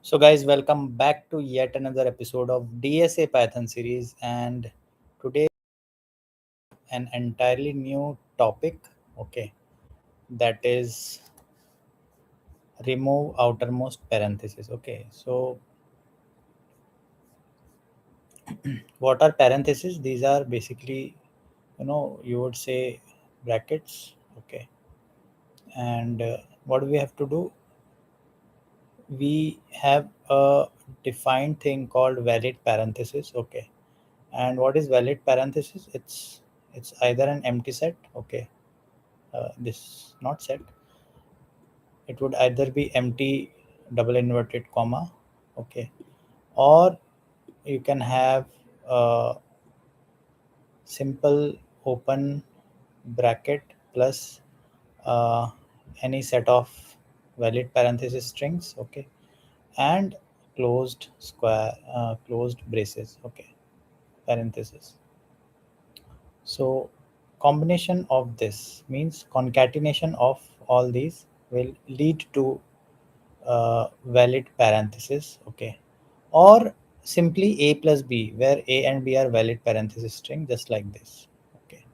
So, guys, welcome back to yet another episode of DSA Python series. And today, an entirely new topic. Okay, that is remove outermost parentheses. Okay, so what are parentheses? These are basically, you would say brackets. Okay, and what we have to do, we have a defined thing called valid parenthesis. Okay, and what is valid parenthesis? It's either an empty set. Okay, this not set, it would either be empty double inverted comma. Okay, or you can have a simple open bracket plus uh, any set of valid parenthesis strings. Okay, and closed square closed braces. Okay, parenthesis. So combination of this means concatenation of all these will lead to valid parenthesis. Okay, or simply a plus b, where a and b are valid parenthesis string, just like this. Okay,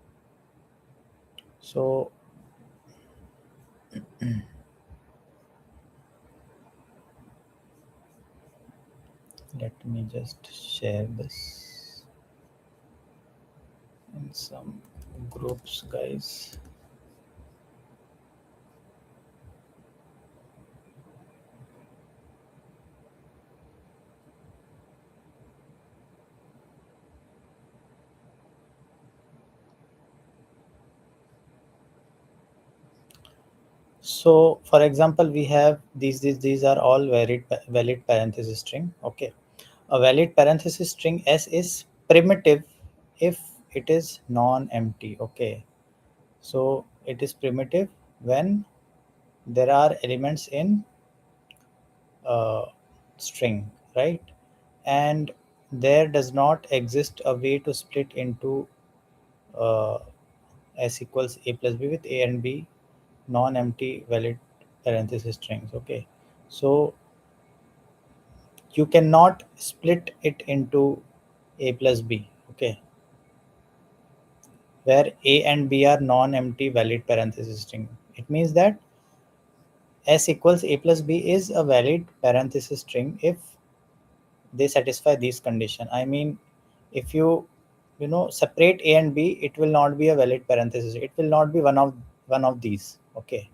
so let me just share this in some groups, guys. So for example, we have these are all valid parenthesis string. Okay, a valid parenthesis string s is primitive if it is non-empty. Okay, so it is primitive when there are elements in string, right? And there does not exist a way to split into uh, s equals a plus b with a and b non-empty valid parenthesis strings. Okay, so you cannot split it into a plus b. Okay, where a and b are non-empty valid parenthesis string. It means that s equals a plus b is a valid parenthesis string if they satisfy these condition. I mean, if you separate a and b, it will not be a valid parenthesis, it will not be one of these. Okay,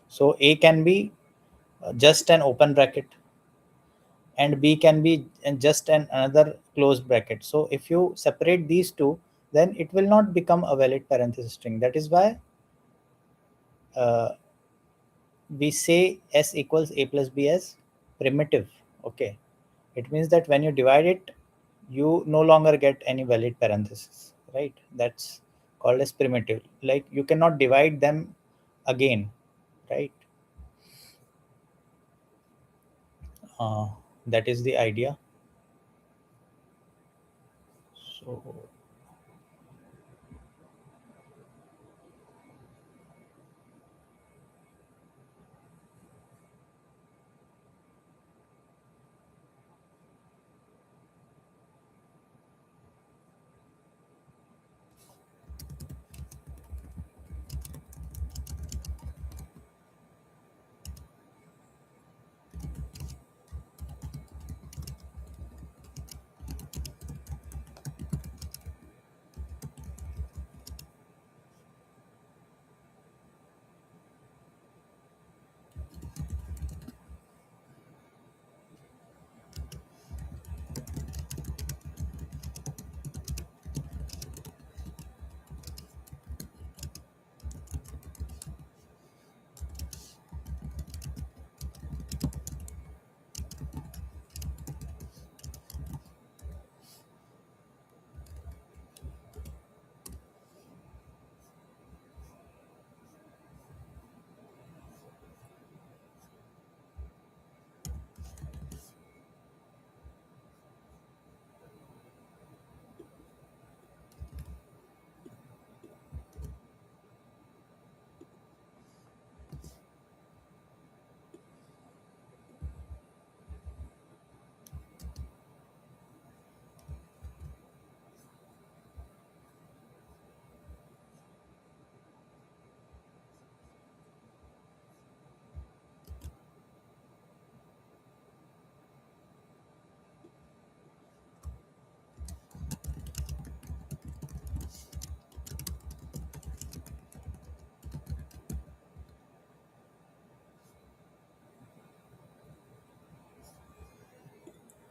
so a can be just an open bracket, and b can be just another closed bracket. So if you separate these two, then it will not become a valid parenthesis string. That is why uh, we say s equals a plus b as primitive. Okay, it means that when you divide it, you no longer get any valid parenthesis, right? That's called as primitive. Like, you cannot divide them again, right? uh, that is the idea. So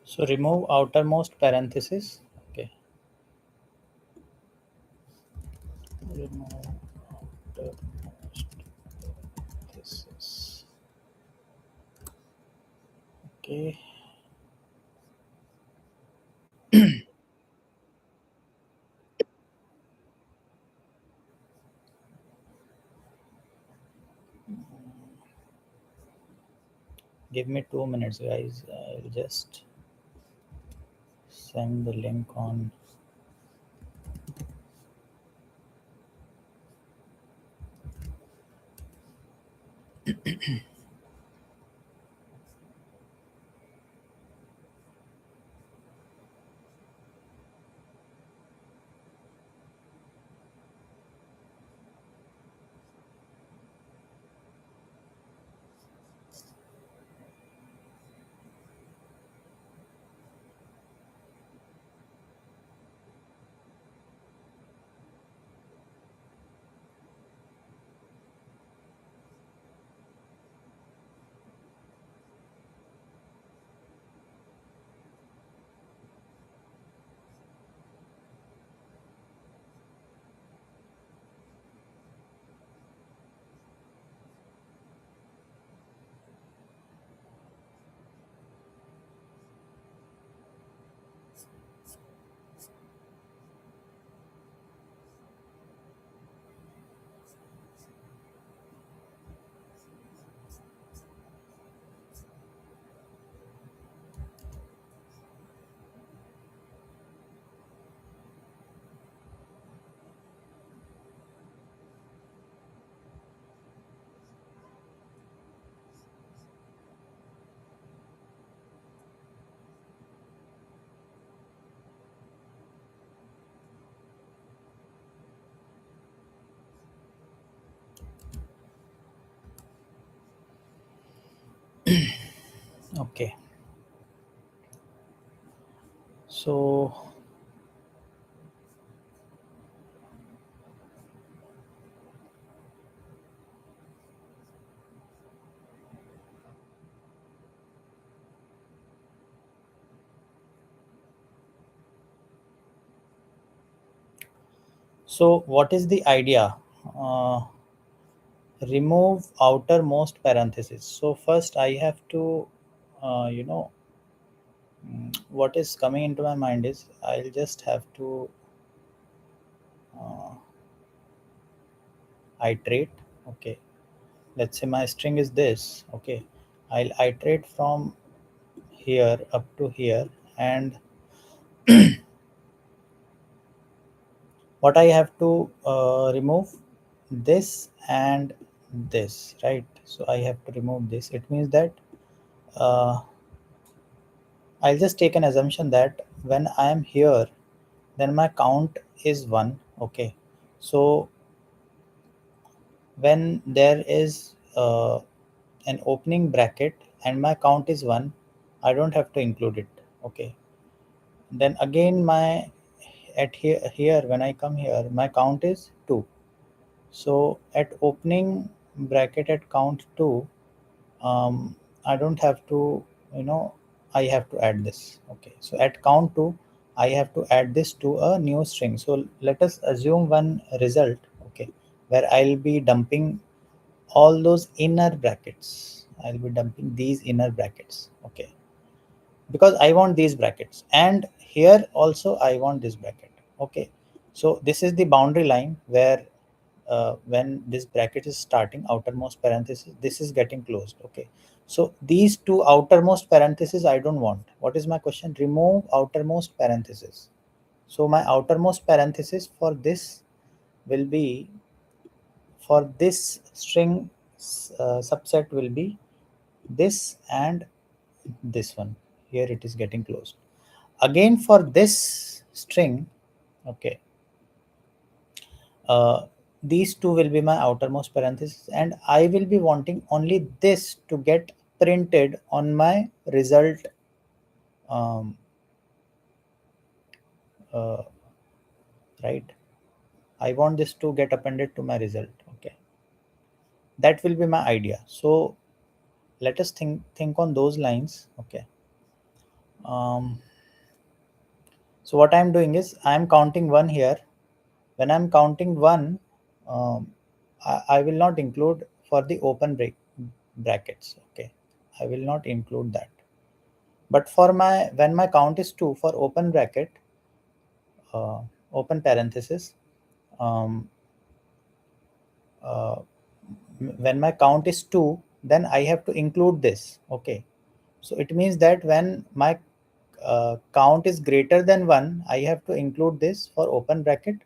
So remove outermost parenthesis. Okay. Remove outermost parenthesis. Okay. Give me 2 minutes, guys. I'll just send the link on. Okay. So what is the idea? Uh, Remove outermost parenthesis. So first I have to, you know, what is coming into my mind is I'll just have to uh, iterate. Okay, let's say my string is this. Okay, I'll iterate from here up to here, and what I have to remove this and this, right? So I have to remove this. It means that uh, I'll just take an assumption that when I am here, then my count is 1. Okay, so when there is an opening bracket and my count is 1, I don't have to include it. Okay, then again my at here when I come here, my count is 2. So at opening bracket at count 2, I don't have to, you know, I have to add this. Okay, so at count 2, I have to add this to a new string. So let us assume one result, okay, where I'll be dumping all those inner brackets. I'll be dumping these inner brackets. Okay, because I want these brackets, and here also I want this bracket. Okay, so this is the boundary line where when this bracket is starting, outermost parenthesis, this is getting closed. Okay, so these two outermost parentheses I don't want. What is my question? Remove outermost parenthesis. So my outermost parenthesis for this will be, for this string subset will be this and this one. Here it is getting closed. Again for this string, okay, uh, these two will be my outermost parentheses, and I will be wanting only this to get printed on my result, um, uh, right? I want this to get appended to my result. Okay, that will be my idea. So let us think on those lines. Okay, Um, so what I'm doing is I'm counting one here. When I'm counting one, I will not include for the open brackets. Okay, I will not include that. But for my when my count is two for open bracket, uh, open parenthesis, um, uh, when my count is two, then I have to include this. Okay, so it means that when my count is greater than one, I have to include this for open bracket.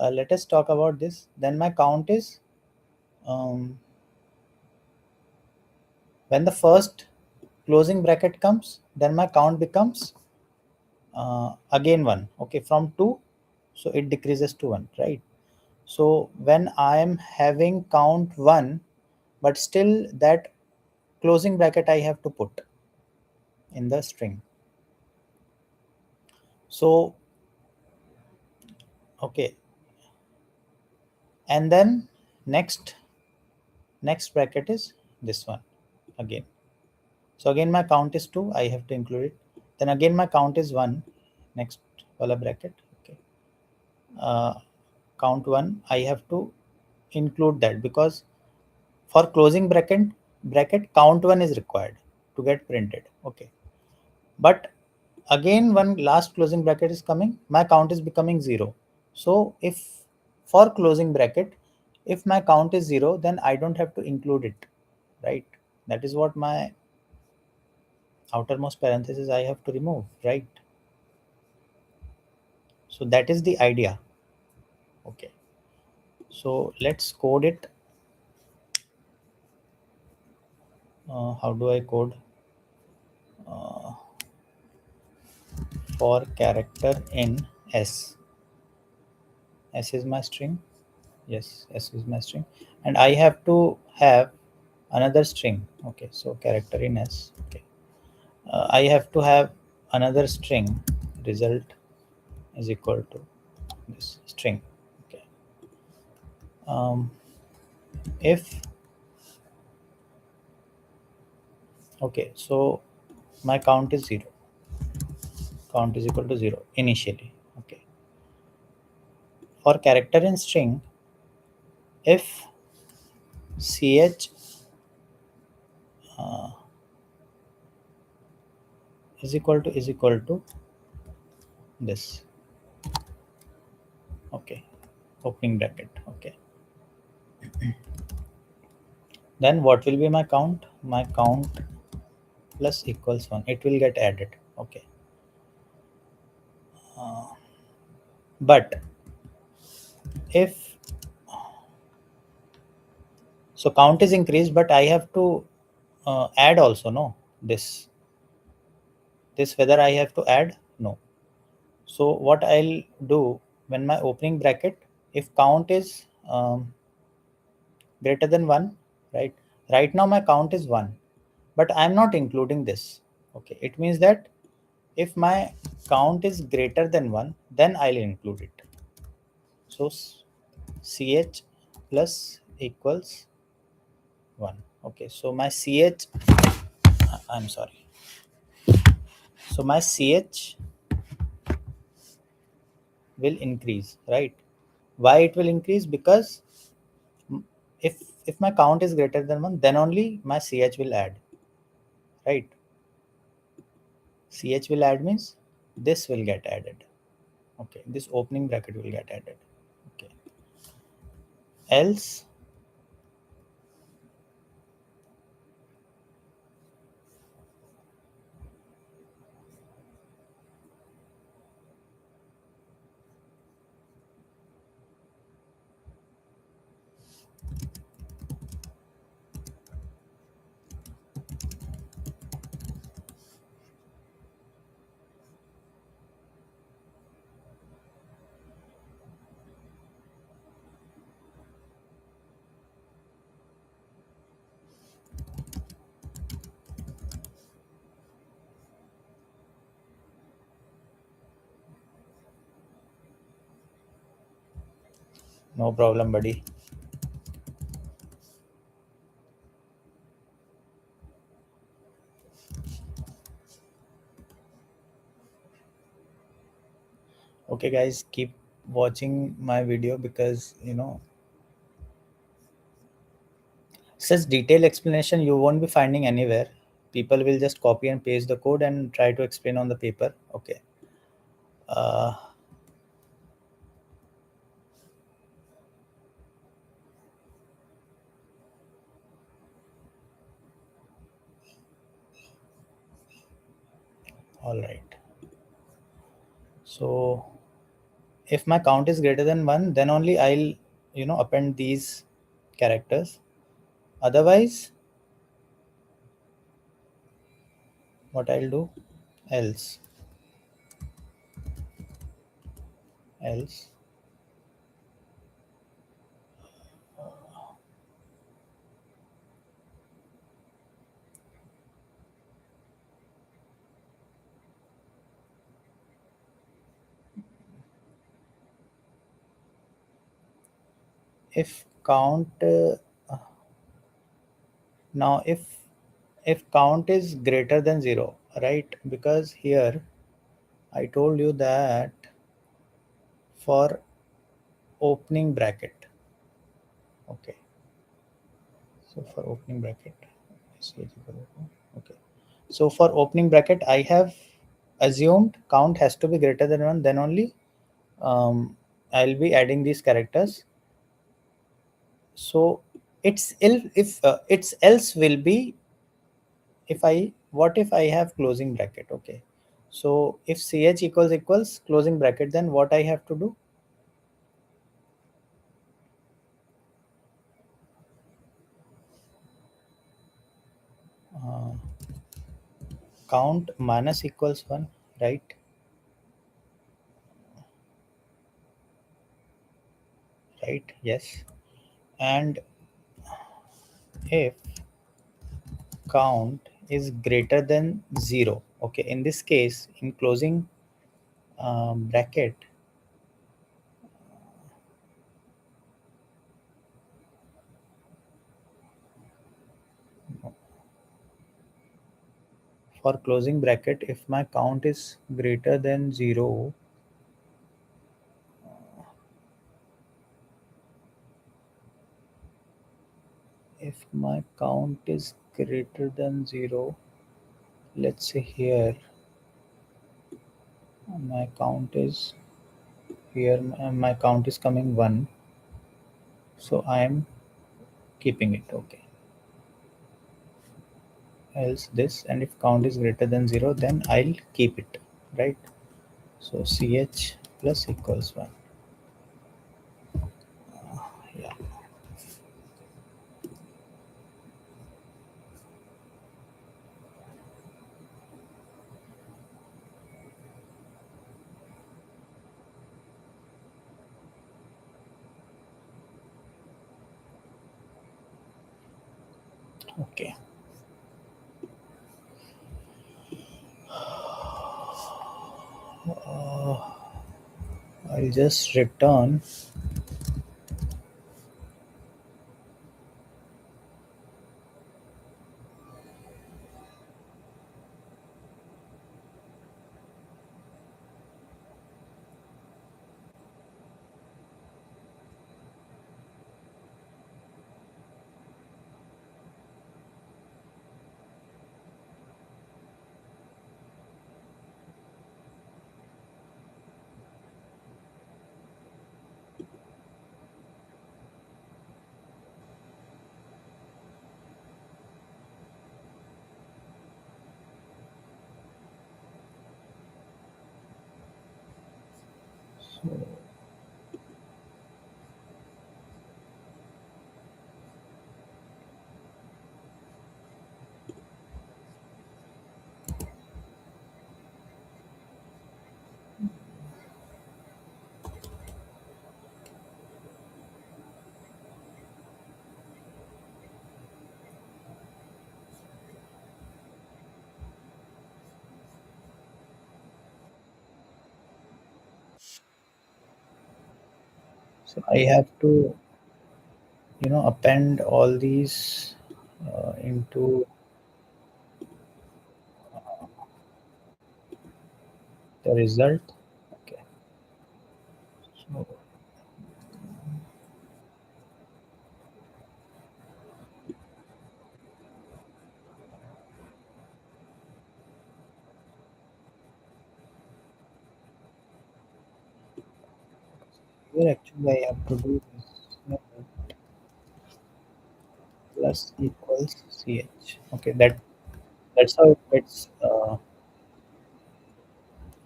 Let us talk about this. Then my count is um, when the first closing bracket comes, then my count becomes again one. Okay, from two, so it decreases to one, right? So when I am having count one, but still that closing bracket I have to put in the string. So okay, and then next next bracket is this one again. So again my count is two, I have to include it. Then again my count is one, next wala bracket. Okay, uh, count one, I have to include that because for closing bracket count one is required to get printed. Okay, but again one last closing bracket is coming, my count is becoming zero. So if for closing bracket, if my count is zero, then I don't have to include it, right? That is what my outermost parenthesis I have to remove, right? So that is the idea. Okay, so let's code it. How do I code? uh, for character in s is my string. Yes, s is my string, and I have to have another string. Okay, so character in s. Okay, I have to have another string. Result is equal to this string. Okay, um, if okay, so my count is zero, count is equal to zero initially. Okay, for character in string, if ch uh, is equal to this. Okay, opening bracket. Okay, then what will be my count? My count plus equals 1, it will get added. Okay, but if so count is increased, but I have to add also, no? This whether I have to add, no. So what I'll do, when my opening bracket, if count is greater than 1, right? Right now my count is 1, but I'm not including this. Okay, it means that if my count is greater than 1, then I'll include it. So ch plus equals 1. Okay, so my I'm sorry, so my ch will increase, right? Why it will increase? Because mm, if my count is greater than 1, then only my ch will add, right? Ch will add means this will get added. Okay, this opening bracket will get added. Okay, else no problem, buddy. Okay guys, keep watching my video because such detailed explanation you won't be finding anywhere. People will just copy and paste the code and try to explain on the paper. Okay. uh, all right, so if my count is greater than 1, then only I'll append these characters. Otherwise, what I'll do, else else if count now if count is greater than 0, right? Because here I told you that for opening bracket. Okay, so for opening bracket, okay, so for opening bracket I have assumed count has to be greater than 1, then only I'll be adding these characters. So it's else will be, if I what if I have closing bracket. Okay, so if ch equals closing bracket, then what I have to do, uh, count minus equals 1, right? Right, yes. And if count is greater than 0, okay, in this case, in closing bracket, for closing bracket, if my count is greater than 0, if my count is greater than 0, let's say here my count is here, my count is coming 1, so I am keeping it. Okay, else this, and if count is greater than 0, then I'll keep it, right? So ch plus equals 1. Yeah. Okay. I'll just return. So I have to append all these into the result. Okay. Here actually I have to do this plus equals ch. Okay, that's how it gets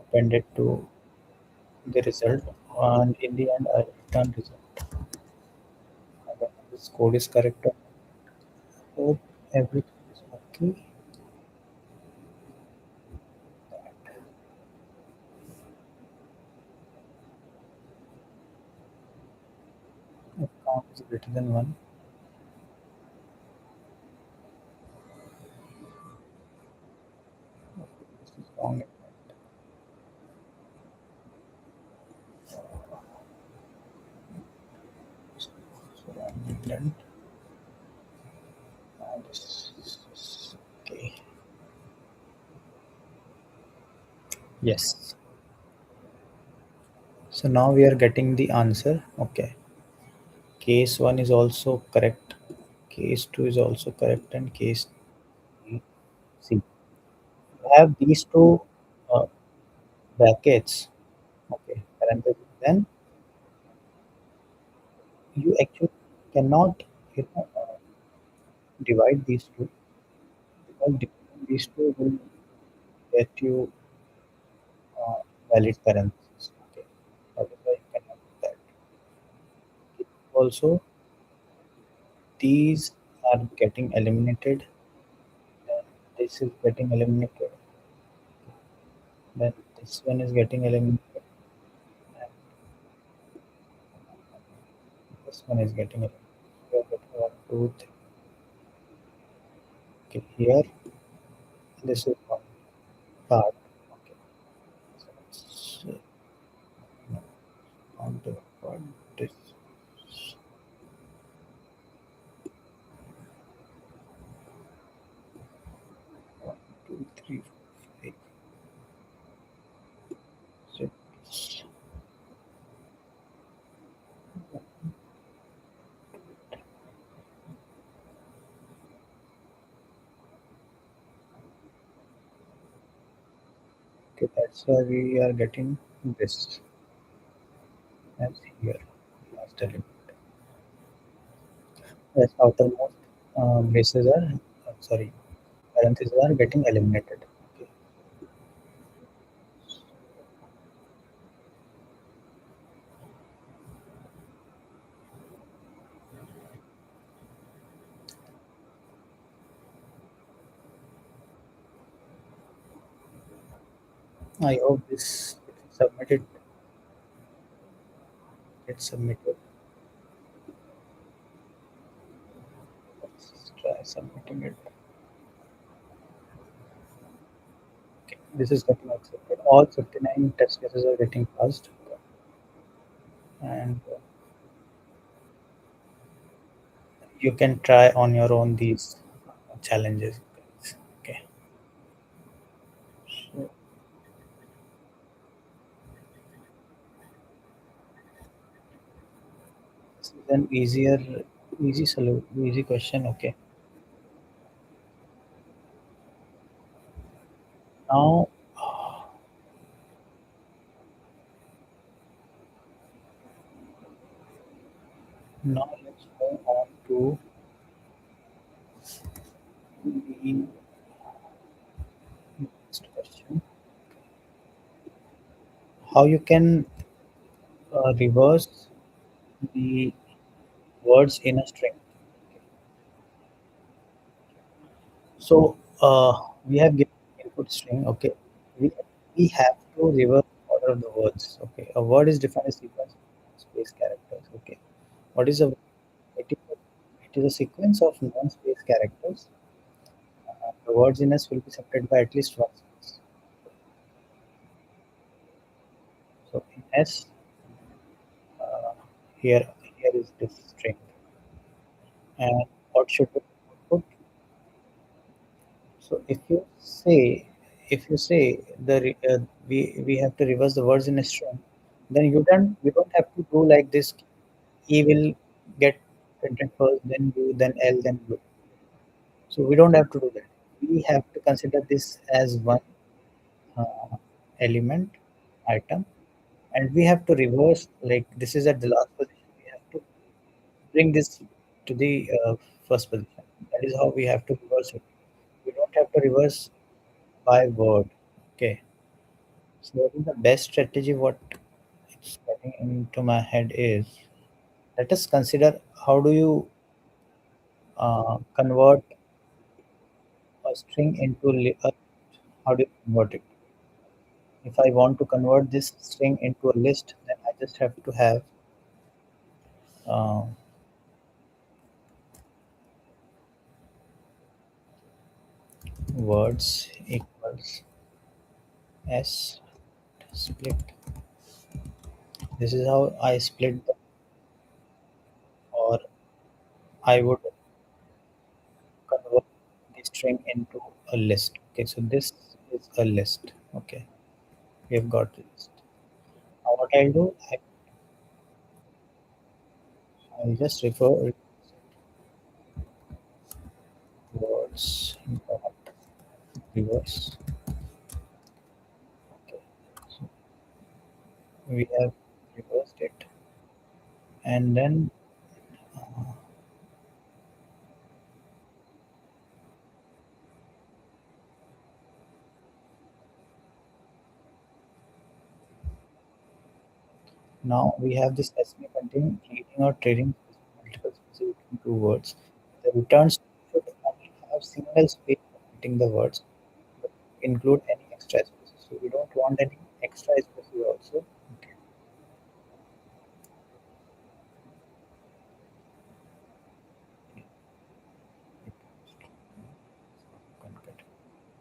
appended to the result, and in the end I return result. I don't know if this code is correct or not. Hope everything is okay. If count is greater than one, this is wrong. So I'm done. This is okay. Yes. So now we are getting the answer. Okay. Case 1 is also correct. Case 2 is also correct. And case 3. See, you have these two uh, brackets. Okay. Parentheses. Then you actually cannot divide these two, because dividing these two will get you valid parentheses. Okay. That is why you cannot do that. Also, these are getting eliminated. Then this is getting eliminated. Then this one is getting eliminated. And this one is getting eliminated. We are getting one, two, three. Okay, here this is one part. Okay, so let's on the part. This 1, 2, 3, 4, 5, 6. Okay, that's why we are getting this as here last element. As outermost bases are sorry, parentheses are getting eliminated. Okay. I hope this submitted gets submitted. Let's try submitting it. Okay, this is getting accepted. All 59 test cases are getting passed, and you can try on your own these challenges. Okay, so this is an easy question. Okay, now let's move on to the next question. How you can reverse the words in a string. So we have given input string. Okay, we we have to reverse order of the words. Okay, a word is defined as sequence of space characters. Okay, what is a it is a sequence of non-space characters. The words in S will be separated by at least one space. So in S, uh, here is this string, and what should be output? So if you say we have to reverse the words in a string, then you don't have to do like this. E will get printed first, then U, then L, then blue. So we don't have to do that. We have to consider this as one uh, element item, and we have to reverse, like this is at the last position, we have to bring this to the first position. That is how we have to reverse it. We don't have to reverse by word. Okay. So what is the best strategy? What it's getting into my head is, let us consider how do you convert a string into a, how do you convert it? If I want to convert this string into a list, then I just have to have uh, words equals s split. This is how I split the, or I would convert the string into a list. Okay, so this is a list. Okay, we have got the list. Now what I'll do, I'll just refer words dot reverse. Okay, so we have reversed it, and then now we have this SMA containing reading or trading multiple specific into words. The returns should only have single space repeating the words, but include any extra spaces. So we don't want any extra spaces also. Okay.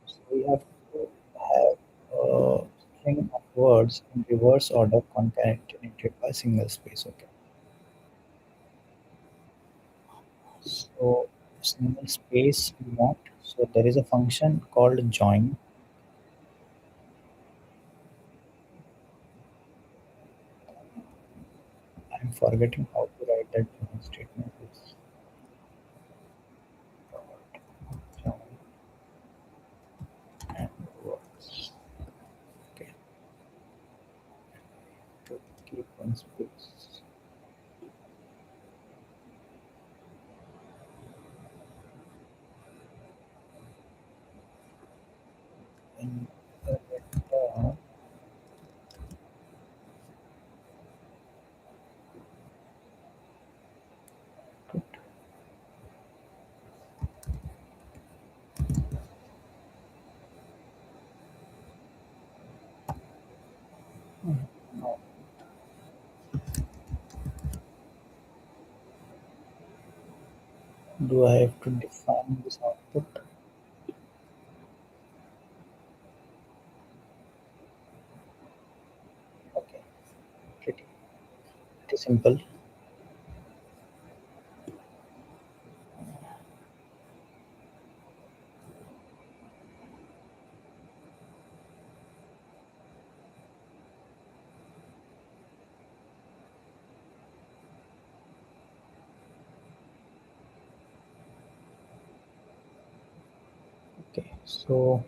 So we have to have a string of words in reverse order concatenated by single space. Okay. So single space we want. So there is a function called join. I'm forgetting how to write that join statement. It's join and words. Okay. To keep one space. And uh, now do I have to define this output? Okay. Pretty, pretty simple. Okay. So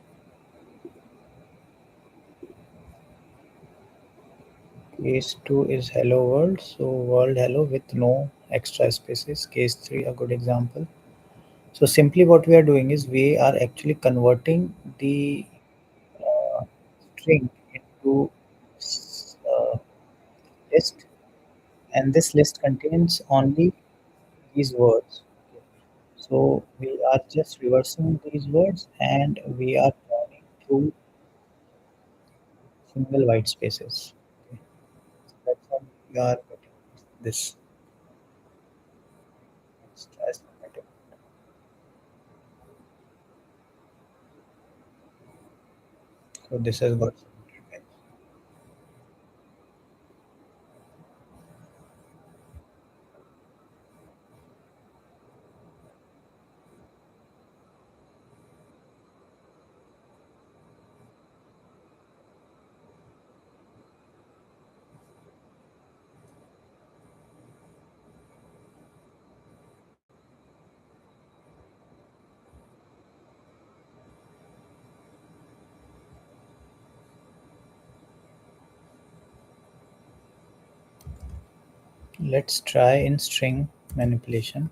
case 2 is hello world. So world hello with no extra spaces. Case 3, a good example. So simply what we are doing is we are actually converting the uh, string into list, and this list contains only these words. So we are just reversing these words, and we are joining through single white spaces. Okay. So that's how we are getting this stress. So this has got some. Let's try in string manipulation.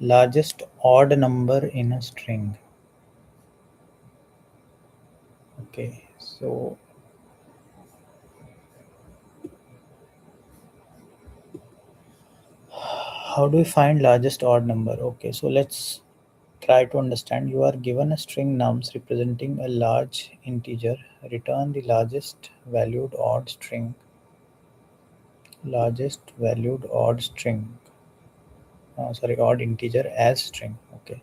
Largest odd number in a string. Okay, so how do we find largest odd number? Okay, so let's try to understand. You are given a string nums representing a large integer. Return the largest valued odd string. Largest valued odd string. Odd integer as string. Okay,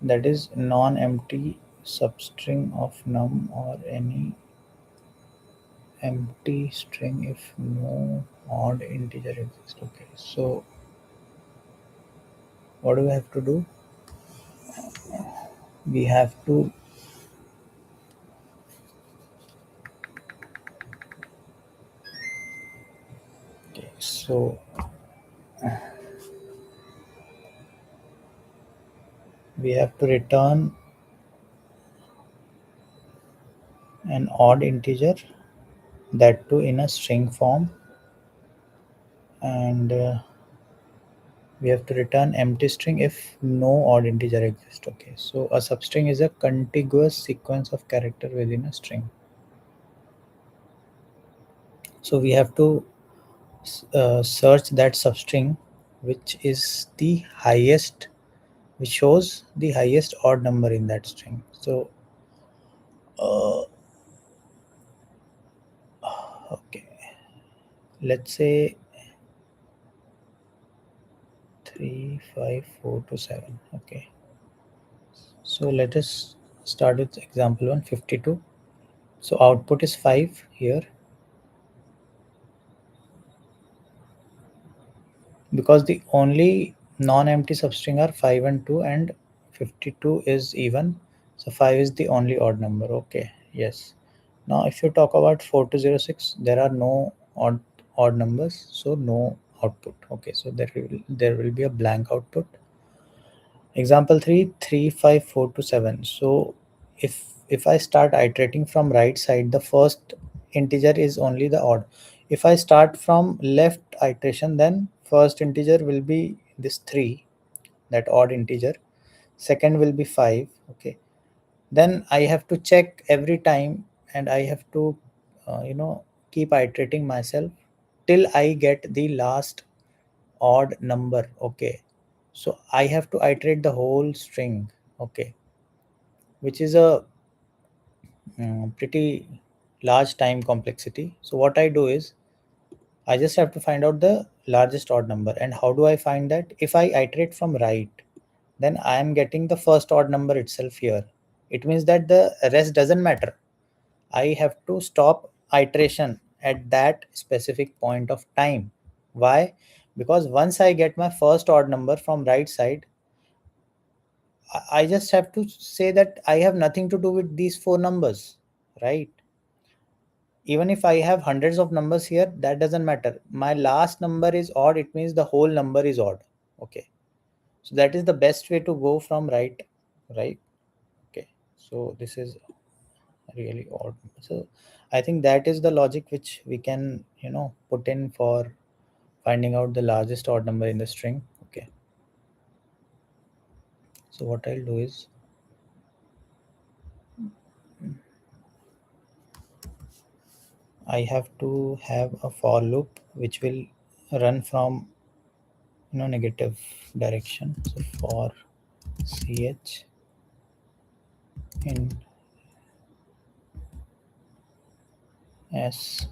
that is non-empty substring of num or any empty string if no odd integer exists. Okay, so what do we have to do? We have to okay, so we have to return an odd integer, that too in a string form, and we have to return empty string if no odd integer exists. Okay, so a substring is a contiguous sequence of character within a string. So we have to search that substring which is the highest, which shows the highest odd number in that string. So okay, let's say 35427. Okay, so let us start with example 152. So output is 5 here, because the only non-empty substring are 5 and 2, and 52 is even, so 5 is the only odd number. Okay, yes. Now if you talk about 4206, there are no odd numbers, so no output. Okay, so there will be a blank output. Example 3, 35427. So if I start iterating from right side, the first integer is only the odd. If I start from left iteration, then first integer will be this 3, that odd integer. Second will be 5. Okay, then I have to check every time, and I have to keep iterating myself till I get the last odd number. Okay, so I have to iterate the whole string. Okay, which is a pretty large time complexity. So what I do is I just have to find out the largest odd number. And how do I find that? If I iterate from right, then I am getting the first odd number itself here. It means that the rest doesn't matter. I have to stop iteration at that specific point of time. Why? Because once I get my first odd number from right side, I just have to say that I have nothing to do with these four numbers, right? Even if I have hundreds of numbers here, that doesn't matter. My last number is odd, it means the whole number is odd. Okay. So that is the best way to go from right? Okay. So this is really odd. So I think that is the logic which we can, put in for finding out the largest odd number in the string. Okay. So what I'll do is I have to have a for loop which will run from negative direction. So for ch in s.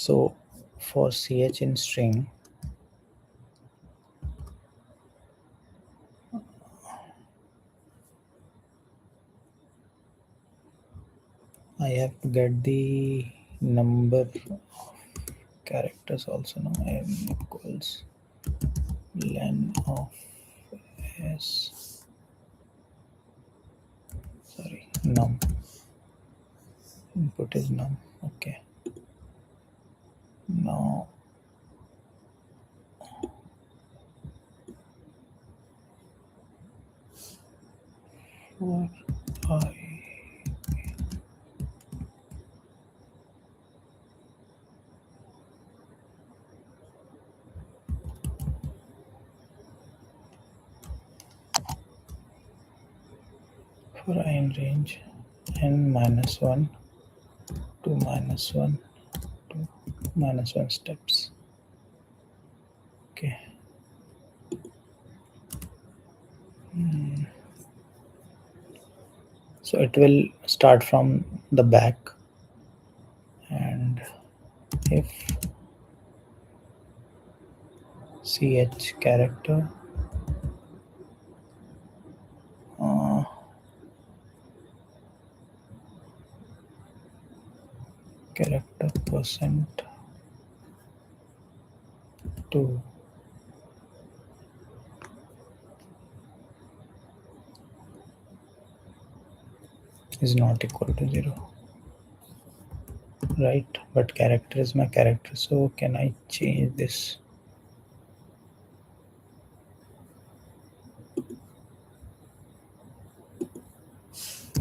So for ch in string, I have to get the number of characters also. Now m equals len of s, sorry, num, input is num. Okay, now for I, for I in range n minus 1 to minus 1 to minus 1 steps. Okay. So it will start from the back, and if ch character uh, character percent 2 is not equal to 0, right? But character is my character, so can I change this?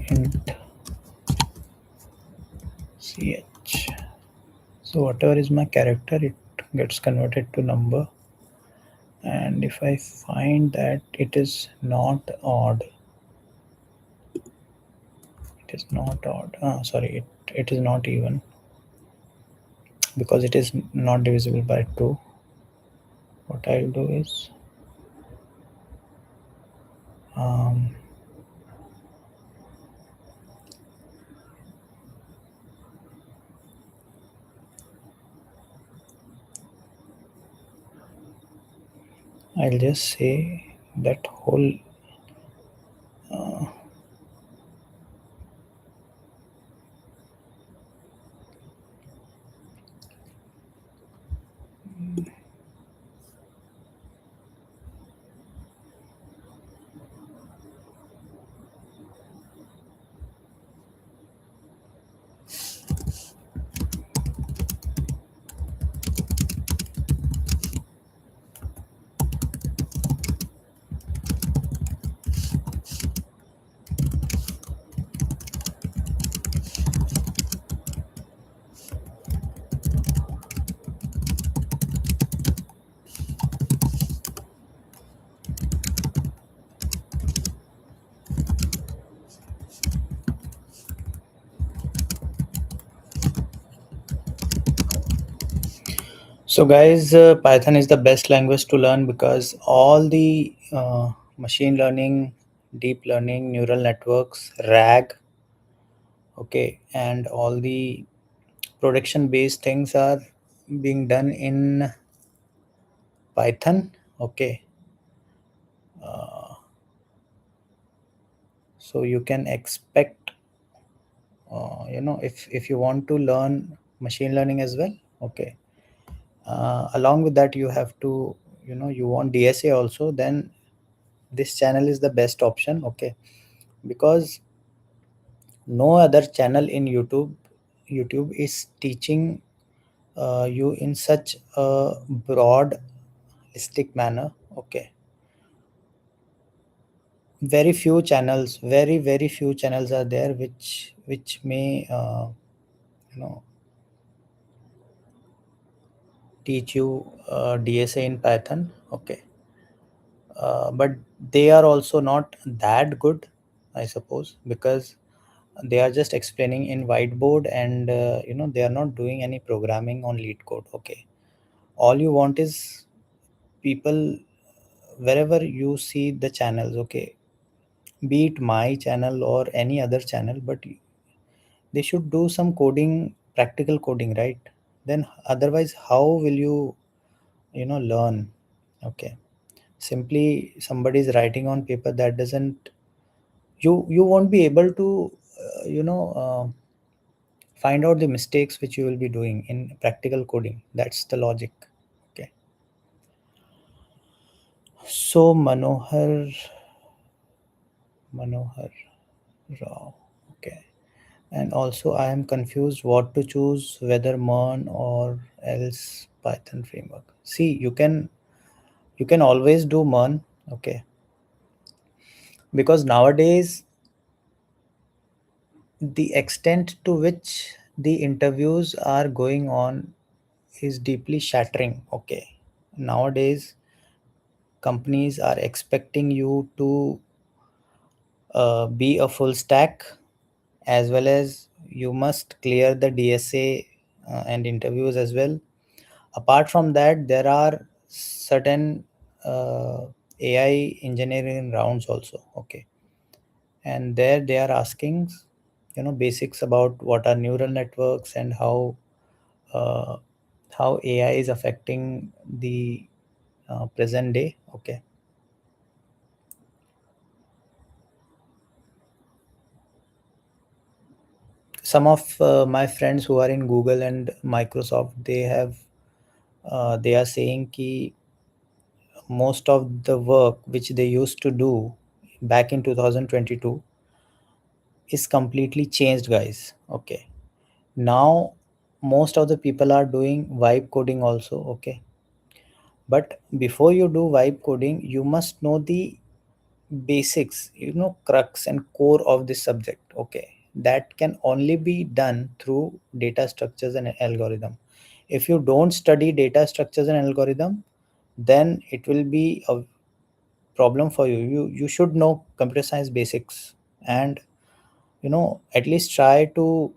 Int ch. So whatever is my character, it gets converted to number. And if I find that it is not odd, it is not odd. Sorry, it is not even, because it is not divisible by 2. What I'll do is um, I'll just say that whole so guys, Python is the best language to learn because all the machine learning, deep learning, neural networks, RAG, okay, and all the production based things are being done in Python. Okay, so you can expect, if you want to learn machine learning as well, okay, along with that you have to, you want DSA also, then this channel is the best option. Okay, because no other channel in YouTube is teaching you in such a broad holistic manner. Okay, very few channels are there which may you know teach you DSA in Python. Okay, but they are also not that good, I suppose, because they are just explaining in whiteboard, and they are not doing any programming on lead code. Okay, all you want is people, wherever you see the channels, okay, be it my channel or any other channel, but they should do some coding, practical coding, right? then otherwise how will you learn? Okay, simply somebody is writing on paper, that doesn't, you won't be able to find out the mistakes which you will be doing in practical coding. That's the logic. Okay, so Manohar Rao. Okay, and also I am confused what to choose, whether Mern or else Python framework. See, you can always do Mern. Okay, because nowadays the extent to which the interviews are going on is deeply shattering. Okay, nowadays companies are expecting you to be a full stack, as well as you must clear the DSA and interviews as well. Apart from that, there are certain AI engineering rounds also. Okay, and there they are asking basics about what are neural networks and uh, how AI is affecting the present day. Okay, some of my friends who are in Google and Microsoft, they are saying ki most of the work which they used to do back in 2022 is completely changed, guys. Okay, now most of the people are doing vibe coding also. Okay, but before you do vibe coding, you must know the basics, crux and core of this subject. Okay, that can only be done through data structures and algorithm. If you don't study data structures and algorithm, then it will be a problem for you. You should know computer science basics, and at least try to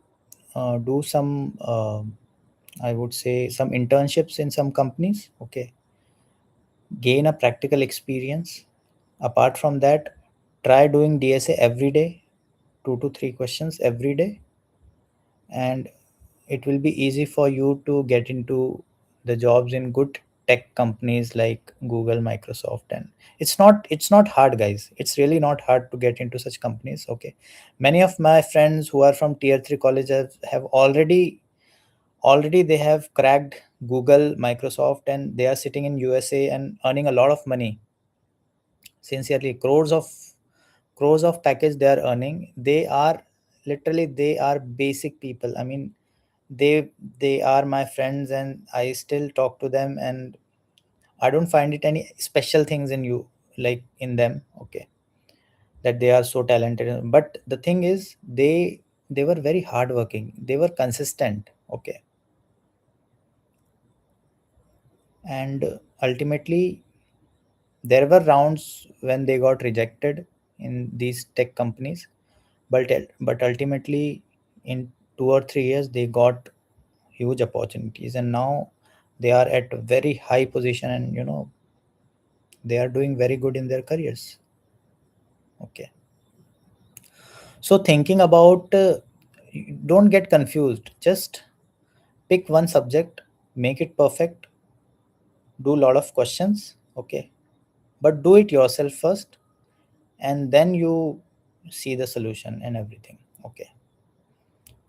do some I would say some internships in some companies. Okay, gain a practical experience. Apart from that, try doing DSA every day, 2 to 3 questions every day, and it will be easy for you to get into the jobs in good tech companies like Google, Microsoft. And it's not hard, guys. It's really not hard to get into such companies. Okay, many of my friends who are from tier 3 colleges have already they have cracked Google, Microsoft, and they are sitting in USA and earning a lot of money. Sincerely, crores of package they are earning. They are literally, they are basic people. I mean, they are my friends, and I still talk to them, and I don't find it any special things in you, like in them. Okay, that they are so talented, but the thing is, they were very hardworking, they were consistent. Okay, and ultimately there were rounds when they got rejected in these tech companies, but ultimately in 2 or 3 years they got huge opportunities, and now they are at a very high position, and they are doing very good in their careers. Okay, so thinking about don't get confused, just pick one subject, make it perfect, do a lot of questions. Okay, but do it yourself first, and then you see the solution and everything. Okay,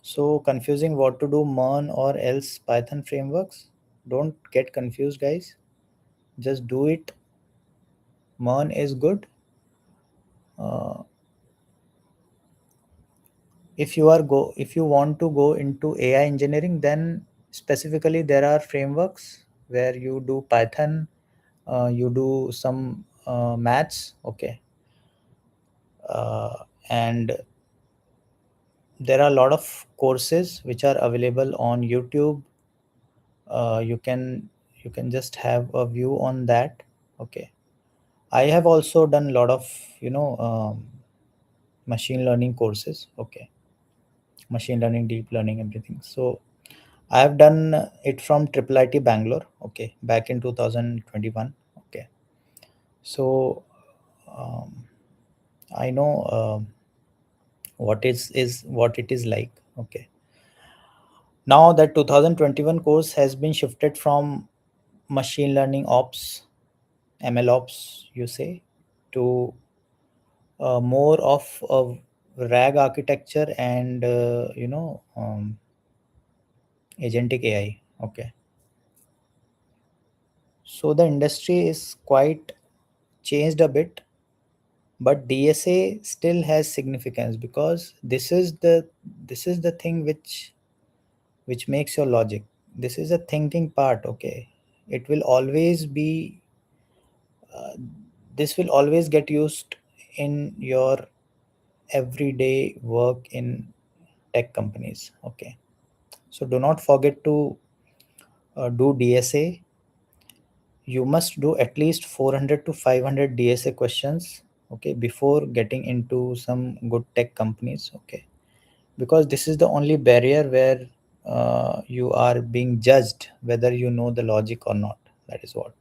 so confusing what to do, Mern or else Python frameworks? Don't get confused, guys. Just do it. Mern is good. Uh, if you want to go into AI engineering, then specifically there are frameworks where you do Python, you do some maths. Okay, and there are a lot of courses which are available on YouTube. You can just have a view on that. Okay, I have also done a lot of machine learning courses. Okay, machine learning, deep learning, everything. So I have done it from Triple IT Bangalore. Okay, back in 2021. Okay, so um, I know what is what it is like. Okay, Now that 2021 course has been shifted from machine learning ops, ML ops, you say, to more of a RAG architecture and agentic AI. Okay, so the industry is quite changed a bit, but DSA still has significance because this is the thing which makes your logic. This is a thinking part. Okay, it will always be this will always get used in your everyday work in tech companies. Okay, so do not forget to do DSA. You must do at least 400 to 500 DSA questions, okay, before getting into some good tech companies. Okay, because this is the only barrier where you are being judged whether you know the logic or not. That is what,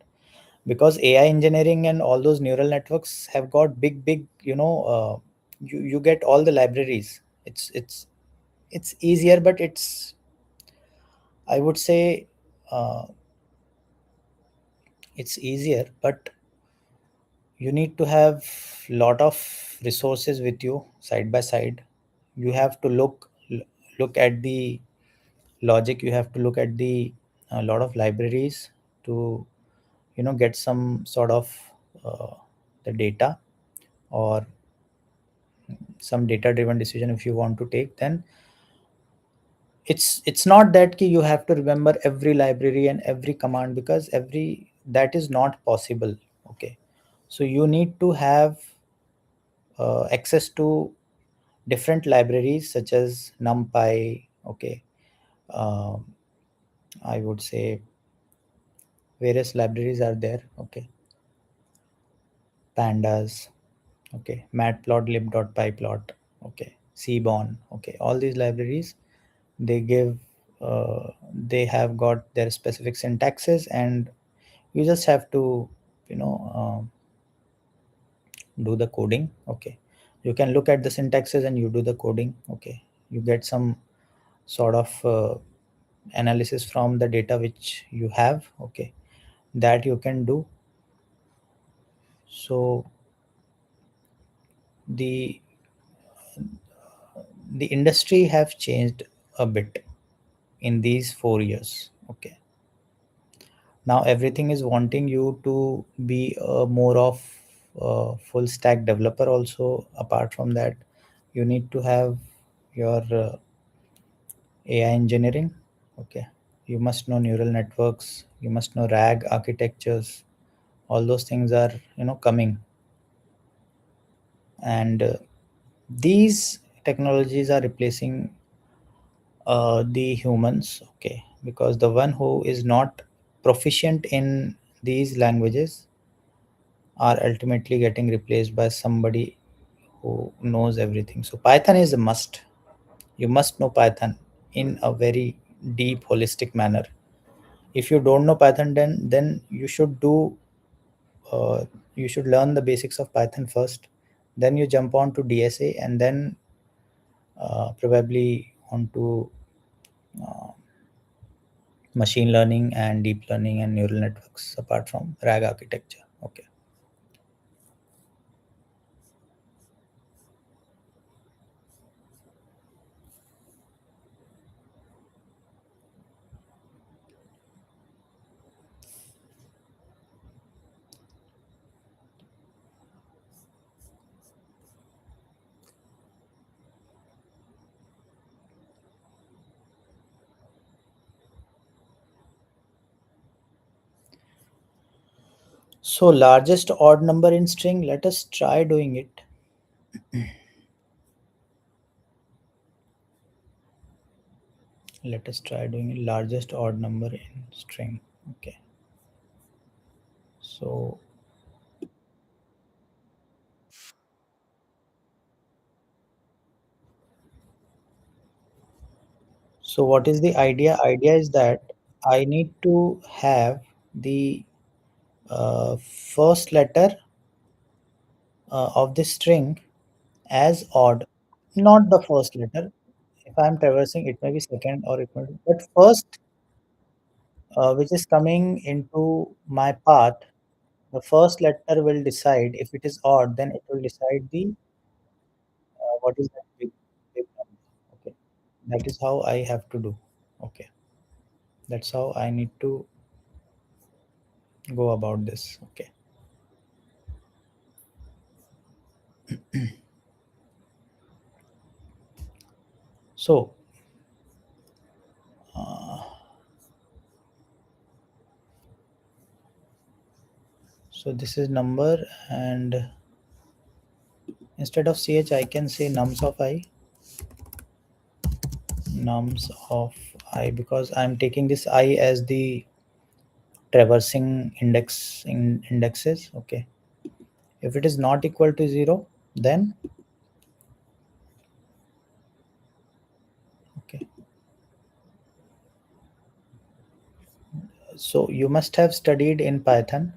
because AI engineering and all those neural networks have got big, you get all the libraries. It's easier, but I would say uh, it's easier, but you need to have lot of resources with you side by side. You have to look at the logic. You have to look at the a lot of libraries to get some sort of uh, the data, or some data driven decision if you want to take. Then it's not that ki you have to remember every library and every command, because every that is not possible. Okay, so you need to have access to different libraries such as numpy. Okay, um, I would say various libraries are there. Okay, pandas. Okay, matplotlib.pyplot. Okay, cbon. Okay, all these libraries, they give they have got their specific syntaxes, and you just have to you know do the coding. Okay, you can look at the syntaxes and you do the coding. Okay, you get some sort of analysis from the data which you have. Okay, that you can do. So the the industry have changed a bit in these 4 years. Okay, now everything is wanting you to be a more of a full stack developer also. Apart from that, you need to have your AI engineering. Okay, you must know neural networks, you must know RAG architectures. All those things are coming, and these technologies are replacing the humans. Okay, because the one who is not proficient in these languages are ultimately getting replaced by somebody who knows everything. So Python is a must. You must know Python in a very deep, holistic manner. If you don't know Python, then you should learn the basics of Python first. Then you jump on to DSA, and then probably onto machine learning and deep learning and neural networks. Apart from RAG architecture. Okay. So largest odd number in string. Let us try doing it. Let us try doing it. Largest odd number in string. Okay. So what is the idea? Idea is that I need to have the first letter of the string as odd, not the first letter. I'm traversing, it may be second or it may be, but first, which is coming into my path, the first letter will decide. If it is odd, then it will decide the what is that big number. Okay, that is how I have to do. Okay, that's how I need to go about this. Okay, so uh, so this is number, and instead of ch, I can say nums of I, nums of I, because I'm taking this I as the traversing indexes. Okay, if it is not equal to 0, then okay. So you must have studied in Python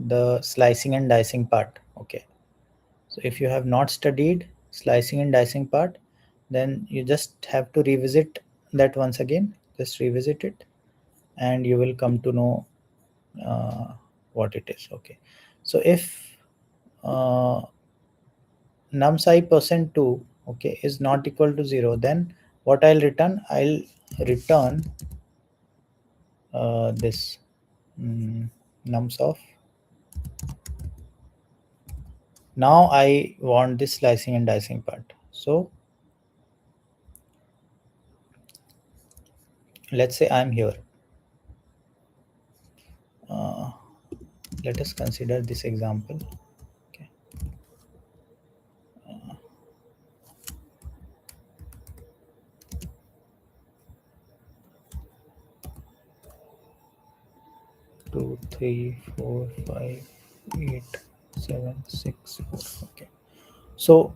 the slicing and dicing part. Okay, so if you have not studied slicing and dicing part, then you just have to revisit that once again. Just revisit it, and you will come to know uh, what it is. Okay, so if uh, nums I percent 2, okay, is not equal to 0, then what I'll return this nums of. Now I want this slicing and dicing part. So let's say I'm here. uh, let us consider this example. Okay, 2 3 4 5 8 7 6 4. Okay, so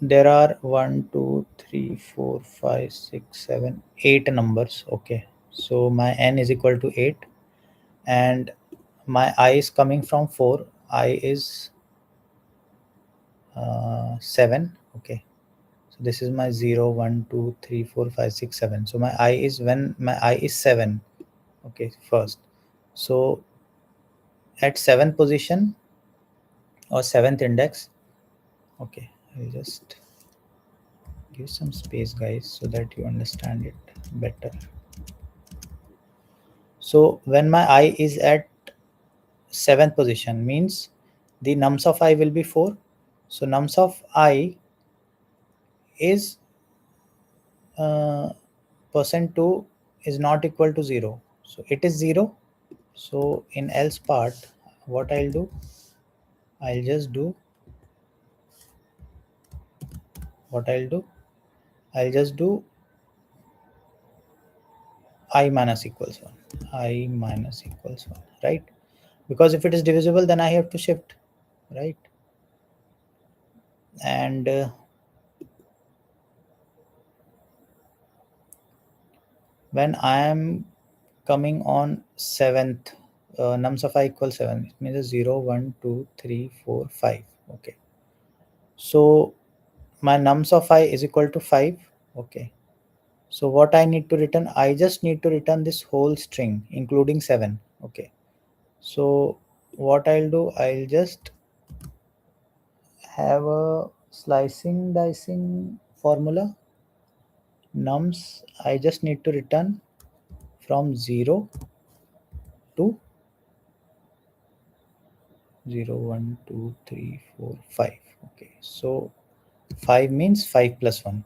there are 1 2 3 4 5 6 7 8 numbers. Okay, so my n is equal to 8, and my I is coming from 4. I is 7. Okay, so this is my 0 1 2 3 4 5 6 7. So my I is, when my I is 7. Okay, first, so at 7th position or 7th index. Okay, I'll just give some space, guys, so that you understand it better. So when my I is at 7th position, means the nums of I will be 4. So nums of I is percent 2 is not equal to 0. So it is 0. So in else part, what I'll do, I'll just do what I'll do, I'll just do I minus equals 1. I minus equals 1, right? Because if it is divisible, then I have to shift, right? And when I am coming on 7th, nums of I equals 7, it means 0 1 2 3 4 5. Okay, so my nums of I is equal to 5. Okay, so what I need to return, I just need to return this whole string including 7. Okay, so what I'll do, I'll just have a slicing dicing formula. Nums, I just need to return from 0 to 0 1 2 3 4 5. Okay, so 5 means 5 plus 1,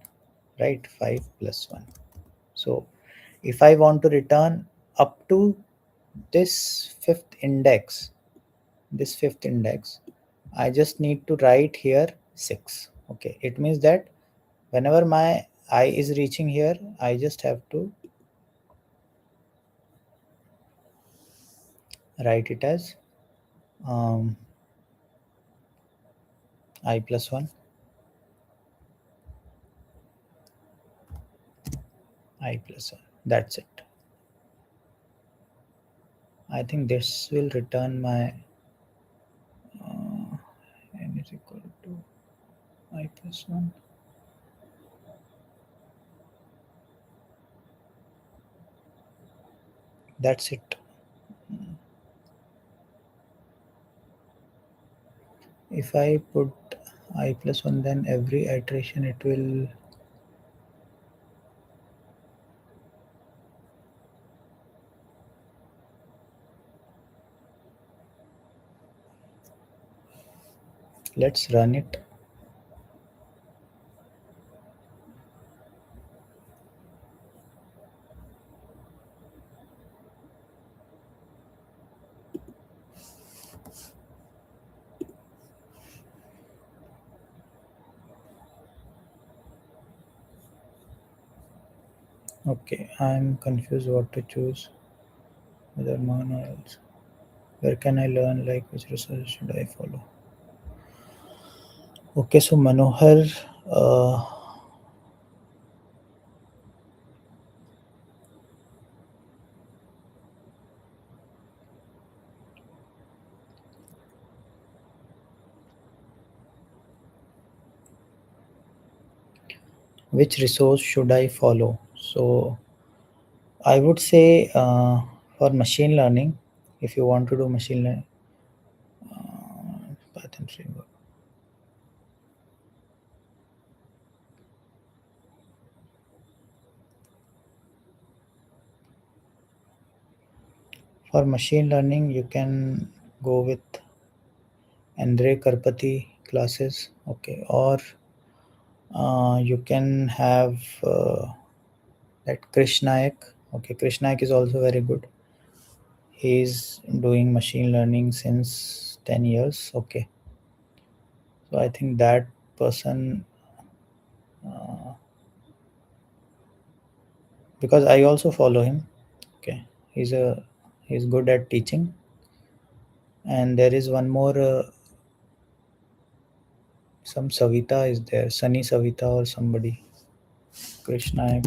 right? 5 plus 1. So if I want to return up to this fifth index, I just need to write here 6. Okay, it means that whenever my I is reaching here, I just have to write it as um, I plus 1, I plus 1. That's it. I think this will return my n is equal to I plus 1. That's it. If I put I plus 1, then every iteration it will. Let's run it. Okay, I'm confused what to choose. Whether man or else. Where can I learn? Like which resource should I follow? Okay, so Manohar, uh, which resource should I follow? So I would say for machine learning, if you want to do machine learning, Python framework. For machine learning, you can go with Andre Karpati classes, okay, or you can have that Krish Nayak. Okay, Krish Nayak is also very good. He's doing machine learning since 10 years. Okay, so I think that person, because I also follow him. Okay, he's good at teaching. And there is one more, some Savita is there, Sunny Savita or somebody. Krishna,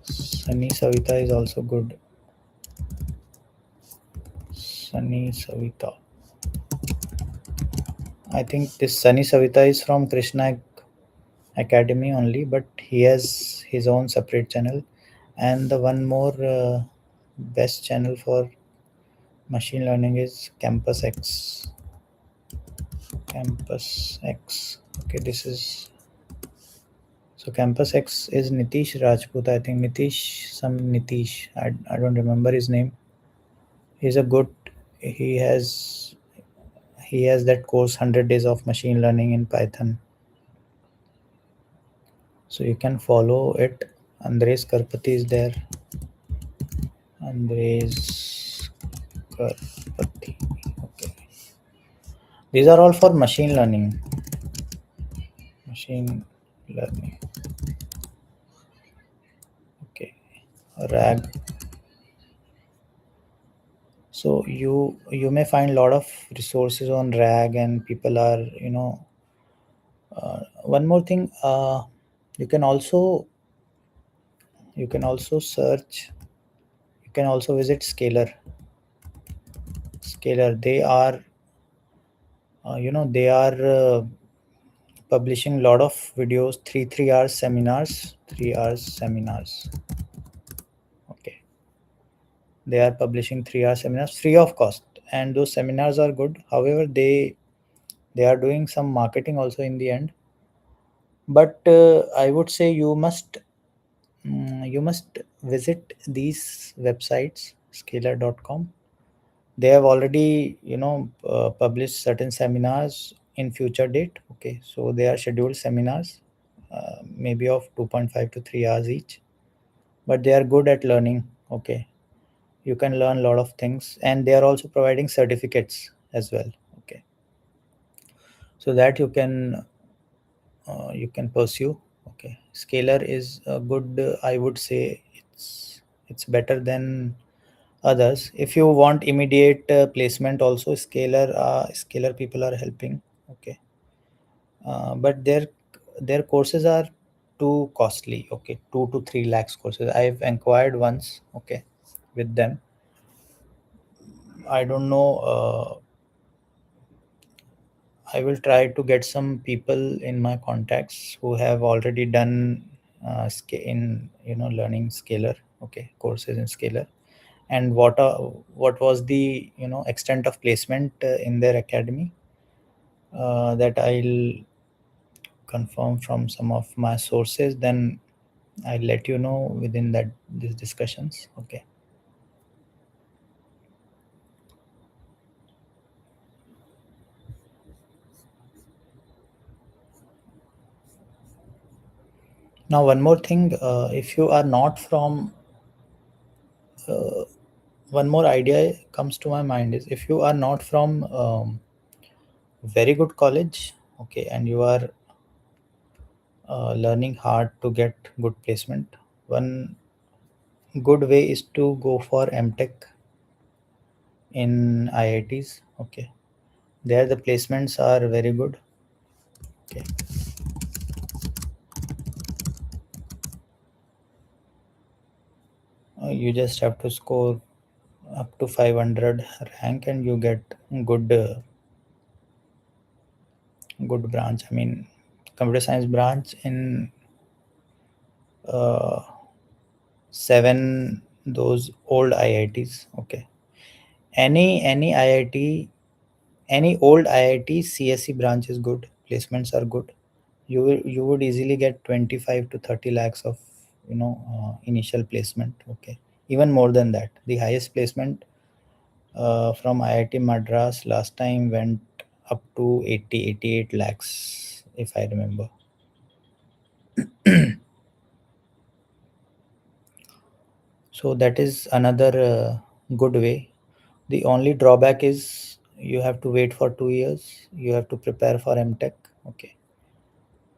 Sunny Savita is also good. Sunny Savita. I think this Sunny Savita is from Krishna Academy only, but he has his own separate channel. And the one more best channel for machine learning is Campus X. Campus X. Okay, this is so Campus X is Nitish Rajput. I think Nitish, some Nitish. I don't remember his name. He's a good. He has he has that course 100 days of machine learning in Python. So you can follow it. Andres Karpati is there. Andres Karpati. Okay. These are all for machine learning. Machine learning. Okay. RAG. So you may find a lot of resources on RAG, and people are one more thing. You can also search. You can also visit Scalar. They are publishing a lot of videos, 3 hours seminars. Okay, they are publishing 3 hour seminars free of cost, and those seminars are good. However, they are doing some marketing also in the end. But I would say you must visit these websites, scalar.com. They have already published certain seminars in future date. Okay, so they are scheduled seminars, maybe of 2.5 to 3 hours each, but they are good at learning. Okay, you can learn a lot of things, and they are also providing certificates as well. Okay, so that you can pursue. Okay, Scalar is a good, I would say it's better than others. If you want immediate placement also, Scalar people are helping. Okay, but their courses are too costly. Okay, 2 to 3 lakhs courses I've inquired once. Okay, with them. I don't know. I will try to get some people in my contacts who have already done in learning Scalar. Okay, courses in Scalar. And what was the extent of placement in their academy? That I'll confirm from some of my sources. Then I'll let you know within that these discussions. Okay. Now, one more thing. If you are not from, one more idea comes to my mind is, if you are not from very good college, okay, and you are learning hard to get good placement, one good way is to go for MTech in IITs. Okay, there the placements are very good. Okay, you just have to score up to 500 rank and you get good good branch. I mean, computer science branch in uh, seven those old IITs. Okay, any IIT, any old IIT CSE branch is good. Placements are good. You would easily get 25 to 30 lakhs of initial placement. Okay, even more than that. The highest placement from IIT Madras last time went up to 88 lakhs, if I remember. So that is another good way. The only drawback is you have to wait for 2 years. You have to prepare for MTech. Okay,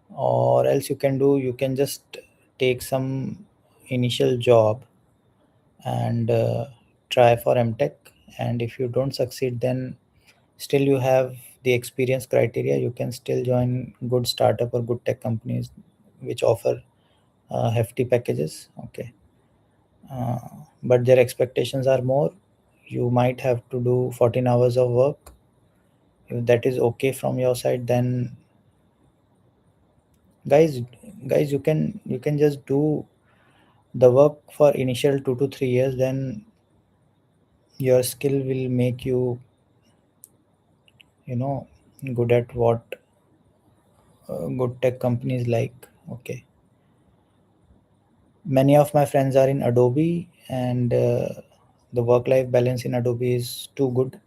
or else you can just take some initial job and try for MTech. And if you don't succeed, then still you have the experience criteria. You can still join good startup or good tech companies which offer hefty packages. Okay, uh, but their expectations are more. You might have to do 14 hours of work. If that is okay from your side, then guys guys you can just do the work for initial 2 to 3 years. Then your skill will make you you know good at what good tech companies like. Okay, many of my friends are in Adobe, and the work life balance in Adobe is too good.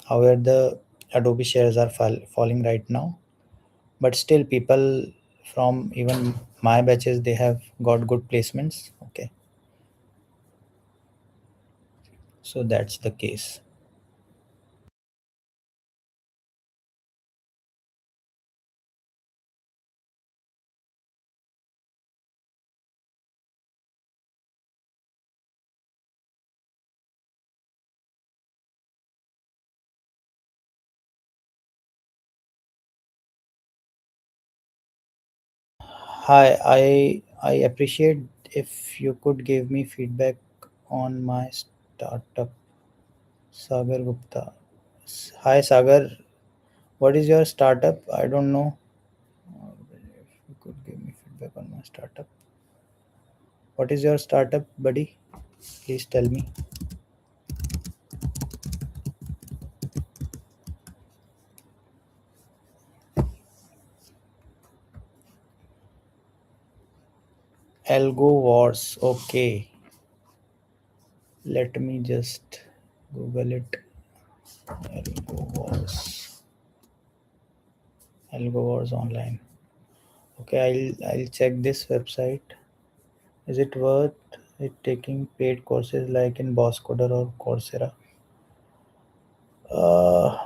However, the Adobe shares are falling right now, but still people from even my batches, they have got good placements. Okay, so that's the case. Hi, I appreciate if you could give me feedback on my startup. Sagar Gupta. Hi Sagar, what is your startup? I don't know. If you could give me feedback on my startup. What is your startup, buddy? Please tell me. Algo Wars. Okay. Let me just Google it. Algo Wars. Algo Wars online. Okay, I'll check this website. Is it worth it taking paid courses like in Boss Coder or Coursera? Uh,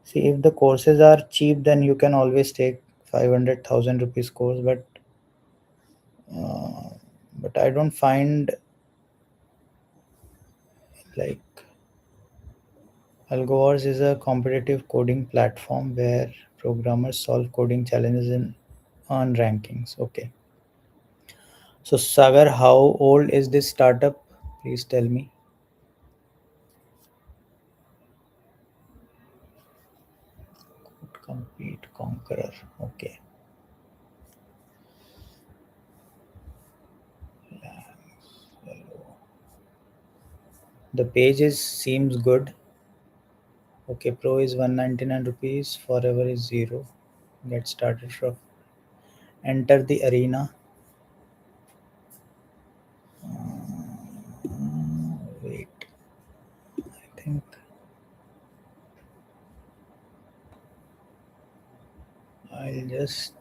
See, if the courses are cheap, then you can always take 500,000 rupees course. Uh, but I don't find like AlgoWars is a competitive coding platform where programmers solve coding challenges and earn rankings. Okay. So Sagar, how old is this startup? Please tell me. Compete Conqueror. Okay. The page is seems good. Okay, Pro is 199 rupees. Forever is 0. Get started from. Enter the arena. Wait, I think I'll just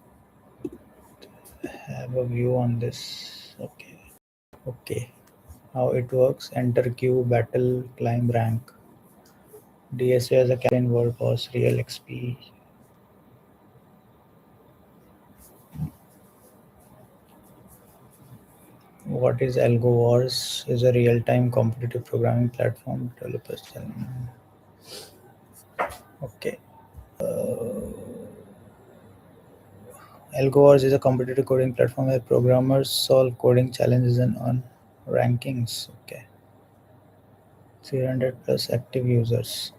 have a view on this. Okay. Okay. How it works: enter queue, battle, climb rank. DSA as a captain, world boss, real XP. What is Algo Wars? Is a real-time competitive programming platform. Developers tell me. Okay. Algo Wars is a competitive coding platform where programmers solve coding challenges and earn rankings. Okay. 300 plus active users.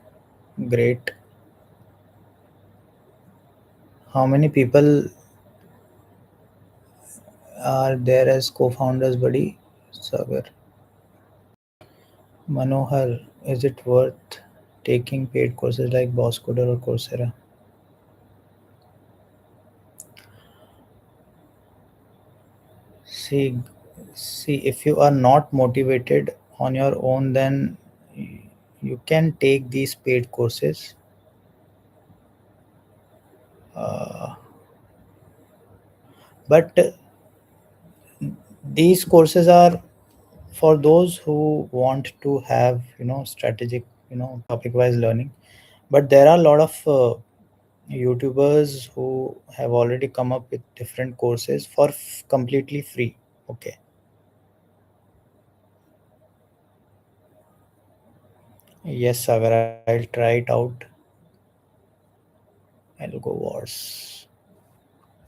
Great. How many people are there as co-founders, buddy? Sagar. Manohar, is it worth taking paid courses like Boss Coder or Coursera? See, see, if you are not motivated on your own, then you can take these paid courses. Uh, but these courses are for those who want to have strategic topic wise learning. But there are a lot of YouTubers who have already come up with different courses for completely free. Okay. Yes, Sagar, I'll try it out. I'll go Wars.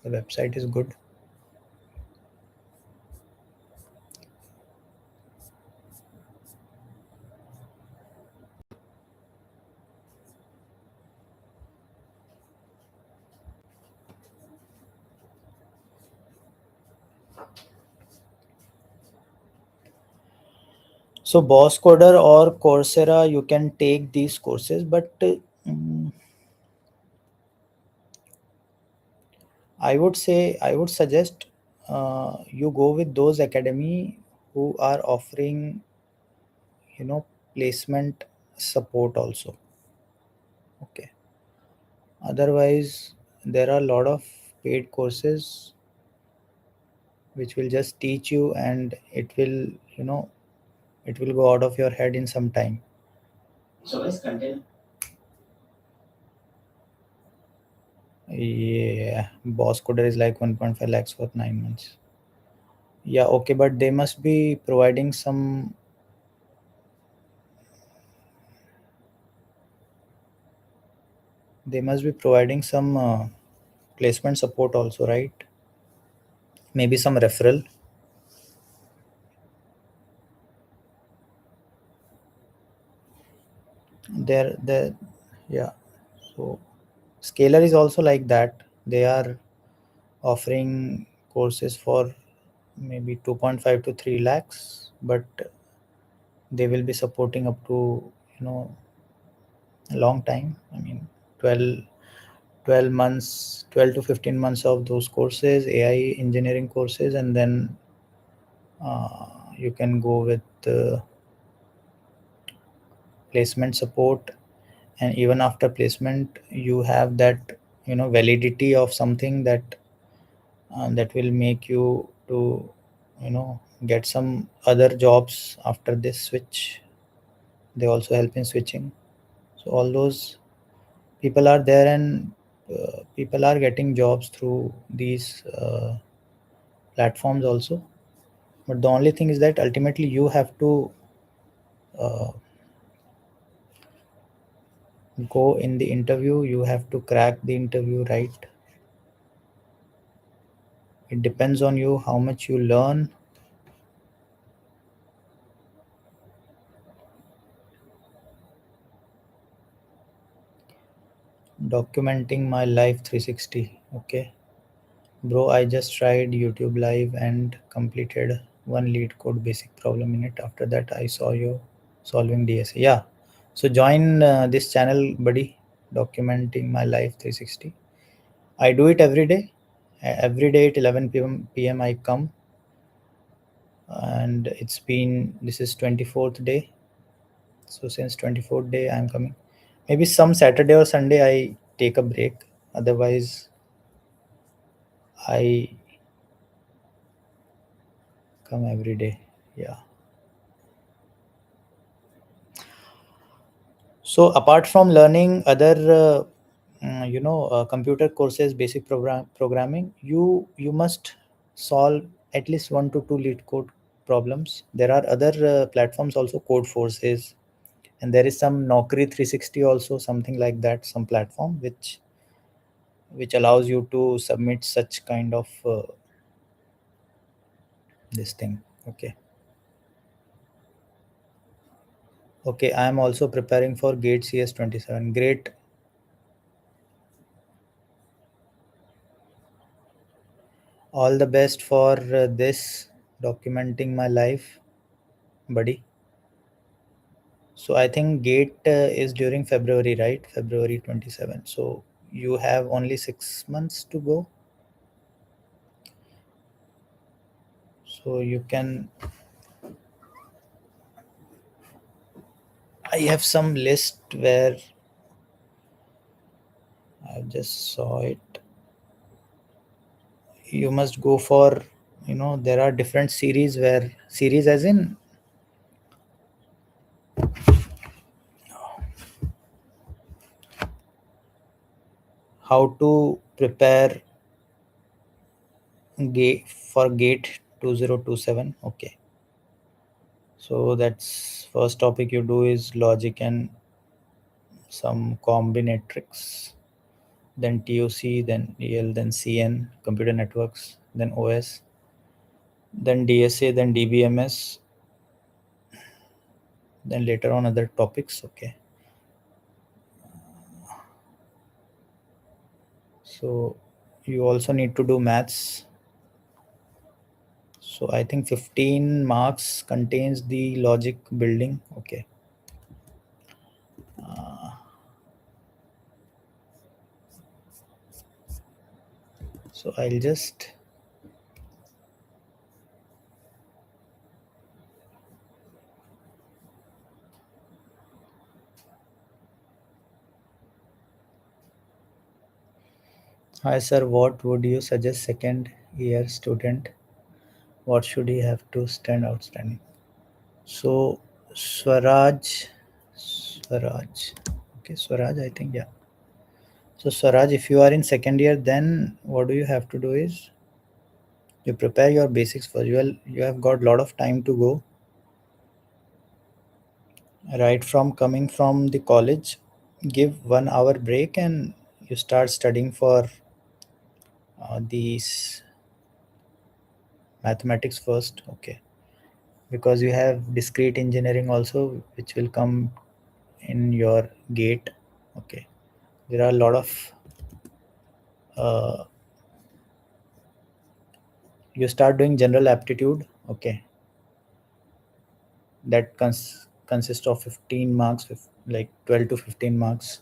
The website is good. So Boss Coder or Coursera, you can take these courses, but mm, I would suggest you go with those academy who are offering placement support also. Okay. Otherwise, there are a lot of paid courses which will just teach you, and it will go out of your head in some time. So let's continue. Yeah, Boss Coder is like 1.5 lakhs for 9 months. Yeah, okay, but they must be providing some. They must be providing some placement support also, right? Maybe some referral. There, yeah. So Scalar is also like that. They are offering courses for maybe 2.5 to 3 lakhs, but they will be supporting up to you know a long time. I mean, 12 12 months, 12 to 15 months of those courses, AI engineering courses, and then you can go with placement support. And even after placement, you have that validity of something that will make you to get some other jobs after this switch. They also help in switching. So all those people are there, and people are getting jobs through these platforms also. But the only thing is that ultimately you have to uh, go in the interview. You have to crack the interview, right? It depends on you how much you learn. Documenting my life 360. Okay, bro, I just tried YouTube live and completed one lead code basic problem in it. After that, I saw you. Solving DSA. Yeah. So join this channel, buddy. Documenting my life 360. I do it every day. Every day at 11 p.m. I come, and it's been, this is 24th day. So since 24th day I'm coming. Maybe some Saturday or Sunday I take a break. Otherwise I come every day. Yeah. So apart from learning other computer courses, basic programming, you must solve at least one to two lead code problems. There are other platforms also, code forces, and there is some Naukri 360 also, something like that, some platform which allows you to submit such kind of this thing. Okay. Okay, I am also preparing for gate CS 27. Great. All the best for this, documenting my life, buddy. So I think gate is during February, right? February 27. So you have only 6 months to go. So you can, I have some list where I just saw it. You must go for, there are different series, where series as in how to prepare gate for gate 2027. Okay. So that's first topic you do is logic and some combinatorics, then TOC, then EL, then CN, computer networks, then OS, then DSA, then DBMS, then later on other topics. Okay. So you also need to do maths. So I think 15 marks contains the logic building. Okay. So I'll just, hi sir, what would you suggest second year student? What should he have to stand outstanding? So Swaraj. Okay, Swaraj, I think, yeah. So Swaraj, if you are in second year, then what do you have to do is you prepare your basics first. You have got a lot of time to go. Right from coming from the college, give 1 hour break and you start studying for these mathematics first. Okay, because you have discrete engineering also, which will come in your gate. Okay, there are a lot of uh, you start doing general aptitude. Okay, that consists of 15 marks, like 12 to 15 marks.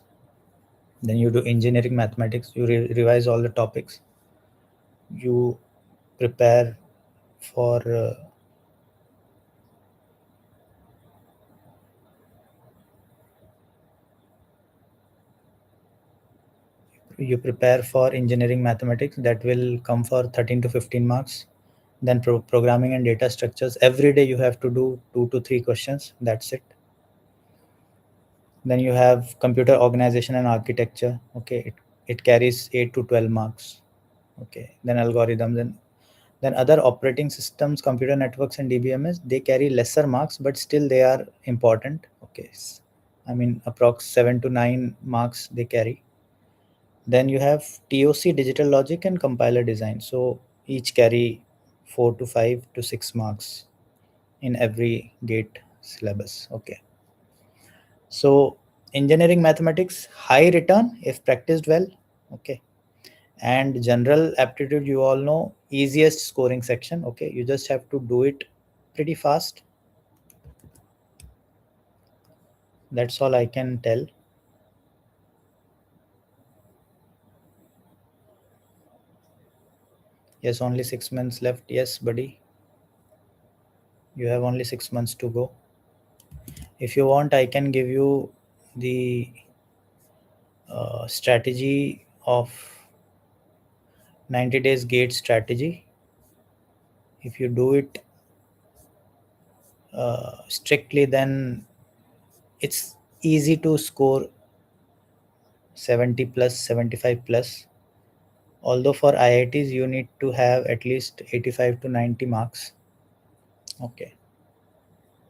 Then you do engineering mathematics, you revise all the topics, you prepare for engineering mathematics, that will come for 13 to 15 marks. Then programming and data structures, every day you have to do 2 to 3 questions, that's it. Then you have computer organization and architecture. Okay, it carries 8 to 12 marks. Okay, then algorithms, and then other operating systems, computer networks and DBMS, they carry lesser marks, but still they are important. Okay, I mean approx 7 to 9 marks they carry. Then you have TOC, digital logic and compiler design, so each carry 4 to 5 to 6 marks in every gate syllabus. Okay. So engineering mathematics, high return if practiced well. Okay. And general aptitude, you all know, easiest scoring section. Okay. You just have to do it pretty fast. That's all I can tell. Yes, only 6 months left. Yes, buddy, you have only 6 months to go. If you want, I can give you the strategy of 90 days gate strategy. If you do it strictly, then it's easy to score 70 plus, 75 plus. Although for IITs you need to have at least 85 to 90 marks. Okay.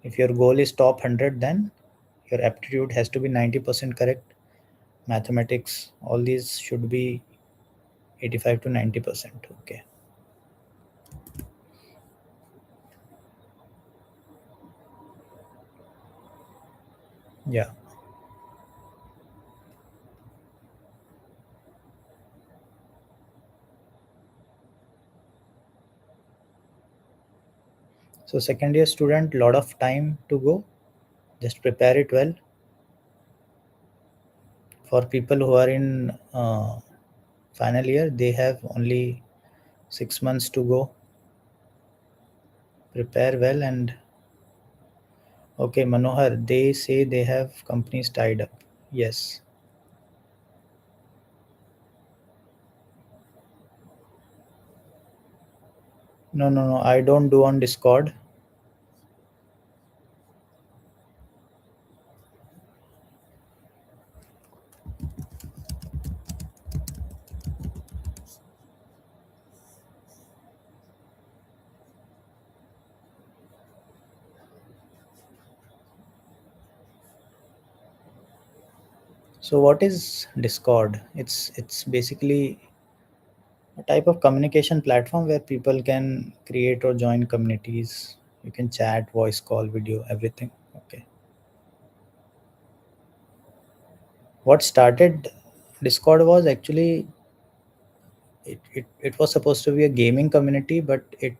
If your goal is top 100, then your aptitude has to be 90% correct. Mathematics, all these should be 85 to 90%. Okay. Yeah. So second year student, lot of time to go. Just prepare it well. For people who are in final year, they have only 6 months to go. Prepare well. And okay, Manohar, they say they have companies tied up. Yes. No, no, no. I don't do on Discord. So what is Discord? It's basically a type of communication platform where people can create or join communities. You can chat, voice call, video, everything. Okay. What started Discord was actually it was supposed to be a gaming community, but it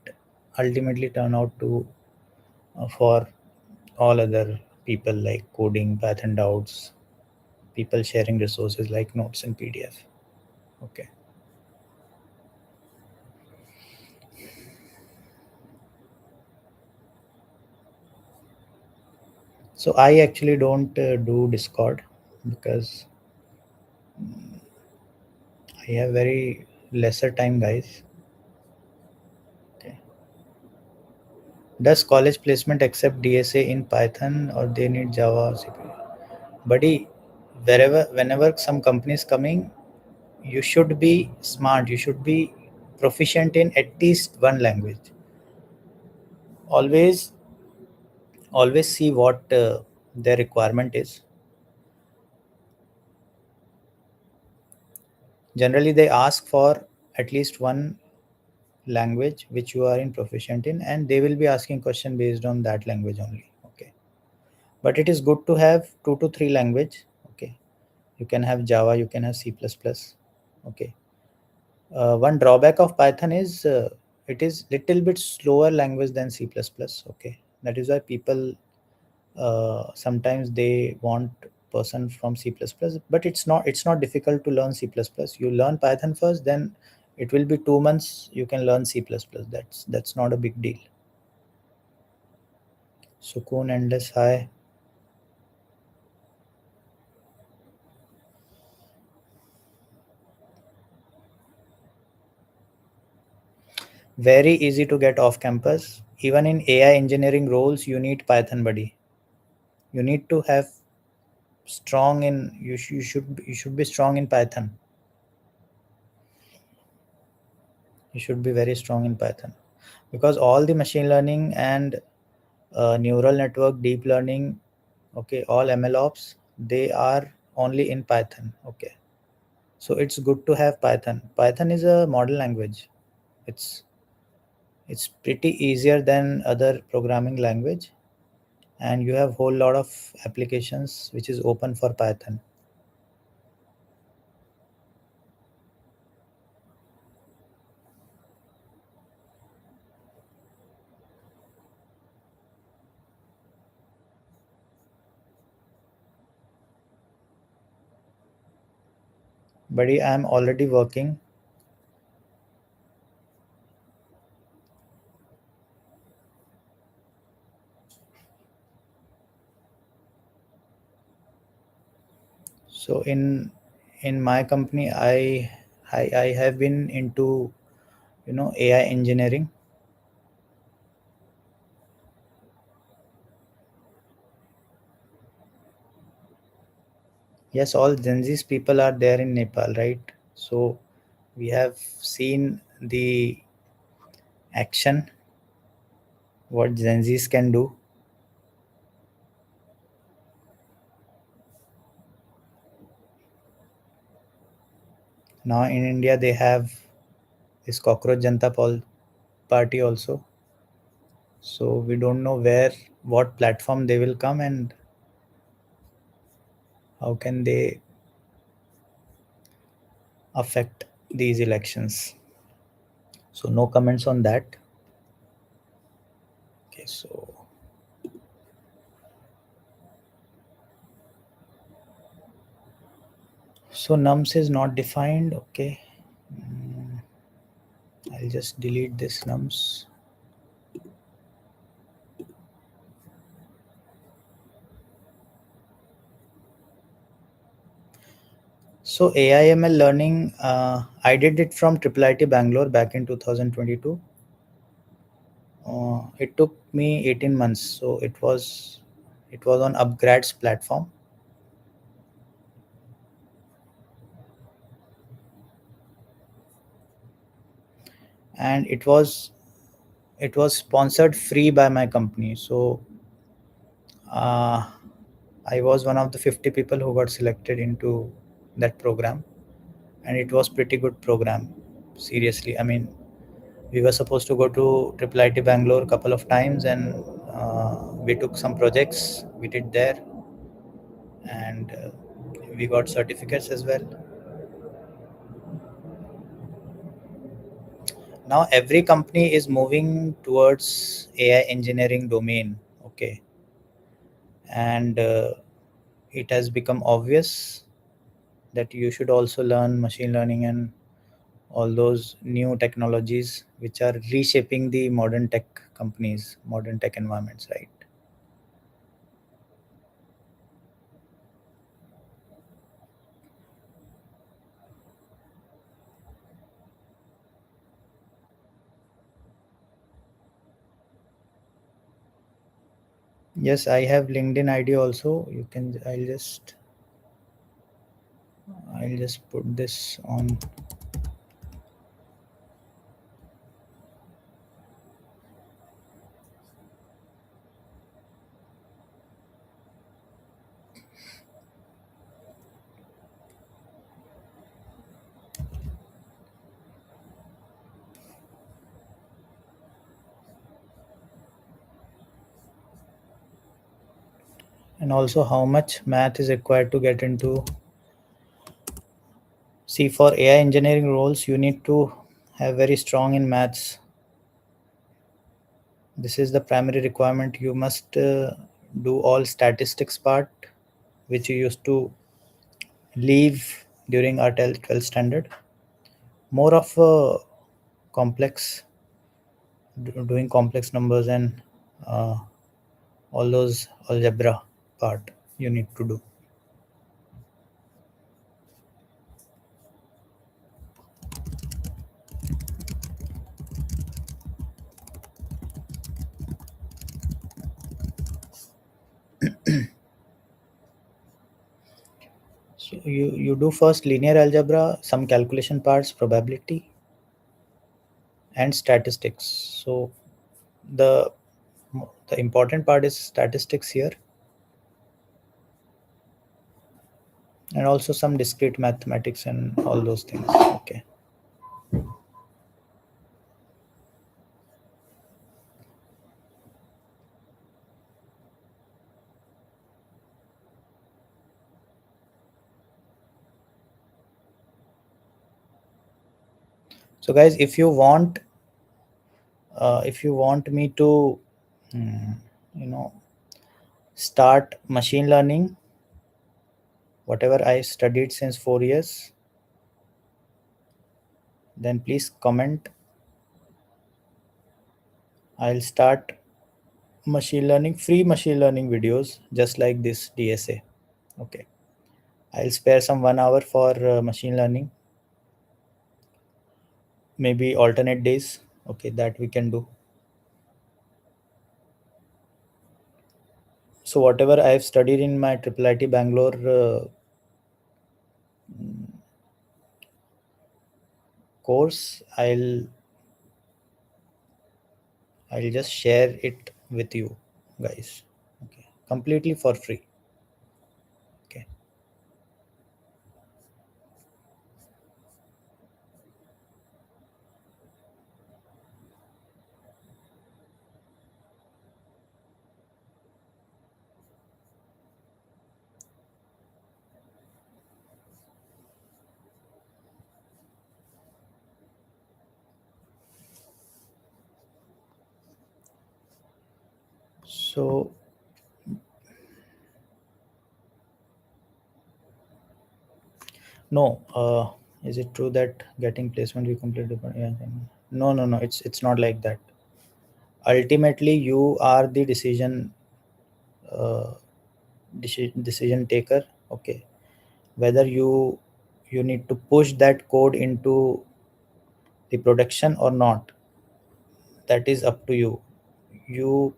ultimately turned out to for all other people like coding, Python doubts, people sharing resources like notes and PDF. Okay. So I actually don't do Discord because I have very lesser time, guys. Okay. Does college placement accept DSA in Python or they need Java or CPU? Buddy, whenever some company is coming, you should be smart. You should be proficient in at least one language. Always, always see what their requirement is. Generally, they ask for at least one language which you are in proficient in, and they will be asking question based on that language only. Okay. But it is good to have two to three language. Okay. You can have Java, you can have C++. Okay. One drawback of Python is it is little bit slower language than C++. Okay. That is why people sometimes they want person from C++, but it's not difficult to learn C++. You learn Python first, then it will be 2 months you can learn C++. That's not a big deal. Sukoon endless high. Very easy to get off campus. Even in AI engineering roles, you need Python, buddy. You need to have strong in you should be strong in Python. You should be very strong in Python because all the machine learning and neural network, deep learning, okay, all ML ops, they are only in Python. Okay, so it's good to have Python. Python is a model language. It's it's pretty easier than other programming language, and you have whole lot of applications which is open for Python. Buddy, I'm already working. So in my company, I have been into AI engineering. Yes, all Gen Z's people are there in Nepal, right? So we have seen the action, what Gen Z's can do. Now in India, they have this Cockroach Party also. So we don't know what platform they will come and how can they affect these elections. So no comments on that. Okay, so nums is not defined. Okay, I'll just delete this nums. So AIML learning, I did it from Triple IT Bangalore back in 2022. It took me 18 months. So it was on Upgrads platform, and it was sponsored free by my company. So uh, I was one of the 50 people who got selected into that program, and it was pretty good program. Seriously, I mean, we were supposed to go to Triple IT Bangalore a couple of times, and we took some projects we did there, and we got certificates as well. Now every company is moving towards AI engineering domain. Okay, and it has become obvious that you should also learn machine learning and all those new technologies which are reshaping the modern tech companies, modern tech environments, right? Yes, I have LinkedIn ID also. You can, I'll just put this on. And also how much math is required to get into. See, for AI engineering roles, you need to have very strong in maths. This is the primary requirement. You must do all statistics part, which you used to leave during our 12th standard. More of a complex, doing complex numbers and uh, all those algebra part you need to do. So you do first linear algebra, some calculation parts, probability, and statistics. So the the important part is statistics here, and also some discrete mathematics and all those things. Okay. So guys, if you want me to mm, you know start machine learning, whatever I studied since 4 years, then please comment. I'll start free machine learning videos just like this DSA. Okay. I'll spare some 1 hour for machine learning, maybe alternate days. Okay, that we can do. So whatever I've studied in my triple IT Bangalore course, I'll just share it with you guys. Okay, completely for free. Okay. So no, is it true that getting placement we completely? Yeah, no, no, no. It's not like that. Ultimately, you are the uh, decision taker. Okay, whether you need to push that code into the production or not, that is up to you. You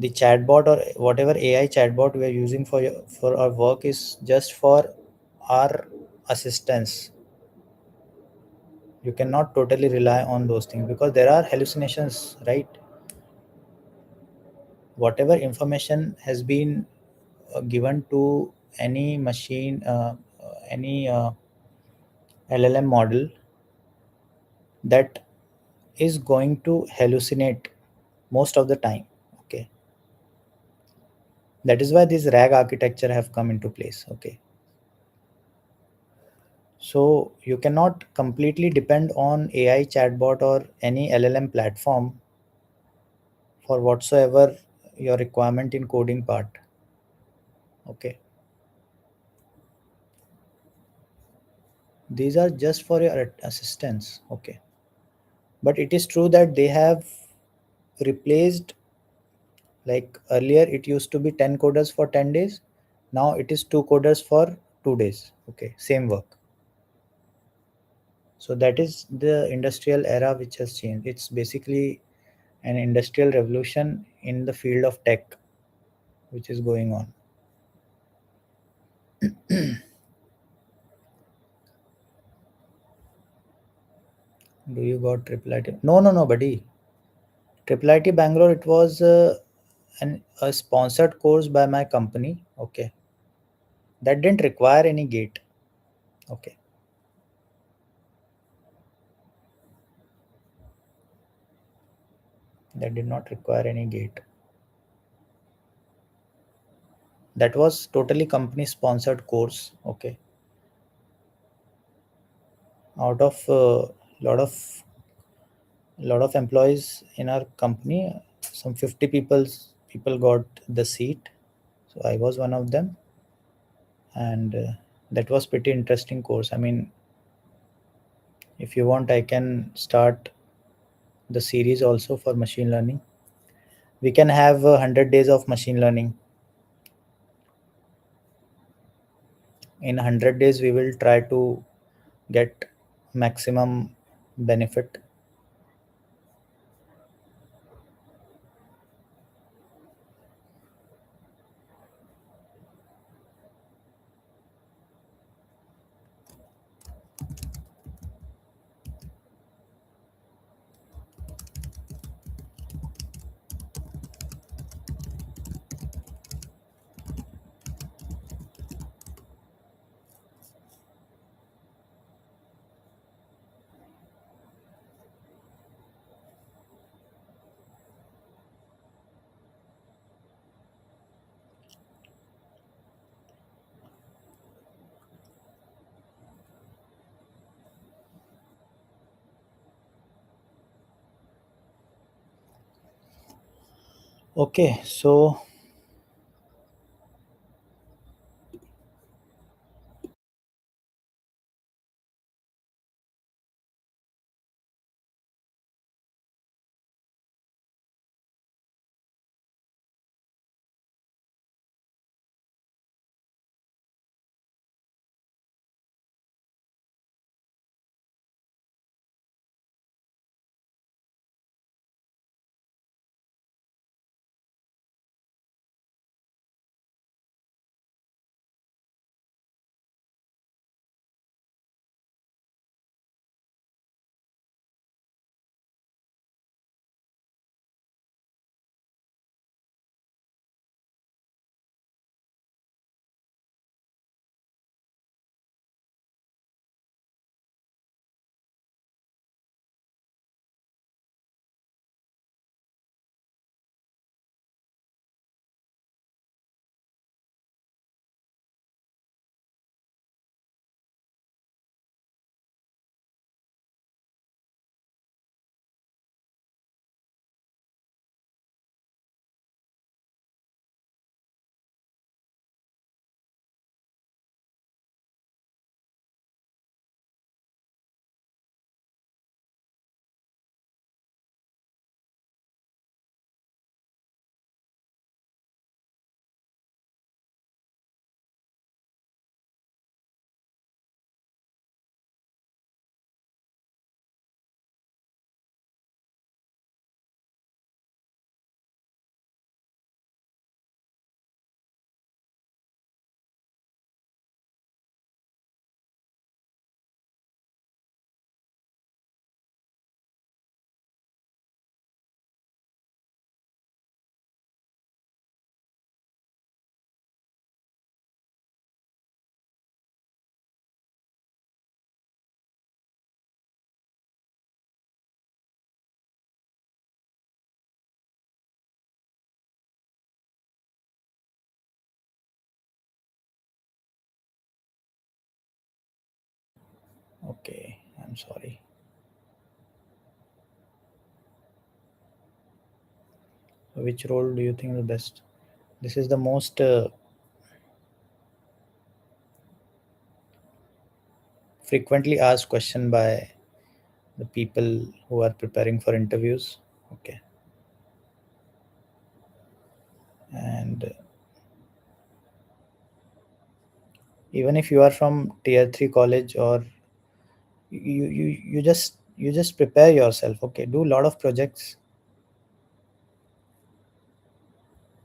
The chatbot or whatever AI chatbot we are using for our work is just for our assistance. You cannot totally rely on those things because there are hallucinations, right? Whatever information has been given to any machine, any LLM model, that is going to hallucinate most of the time. Okay, that is why this RAG architecture have come into place. Okay, so you cannot completely depend on AI chatbot or any LLM platform for whatsoever your requirement in coding part. Okay, these are just for your assistance. Okay, but it is true that they have replaced, like earlier it used to be 10 coders for 10 days, now it is 2 coders for 2 days. Okay, same work. So that is the industrial era which has changed. It's basically an industrial revolution in the field of tech which is going on. Do you got triple IT? No, no, no, buddy. Triple IT Bangalore, it was a sponsored course by my company. Okay, that didn't require any gate. Okay, that did not require any gate. That was totally company sponsored course. Okay, out of lot of employees in our company, some 50 people got the seat. So I was one of them, and that was pretty interesting course. I mean, if you want, I can start the series also for machine learning. We can have 100 days of machine learning. In 100 days we will try to get maximum benefit. Okay, so Okay, I'm sorry. Which role do you think the best? This is the most frequently asked question by the people who are preparing for interviews. Okay, and even if you are from tier 3 college, or you just prepare yourself. Okay, do a lot of projects,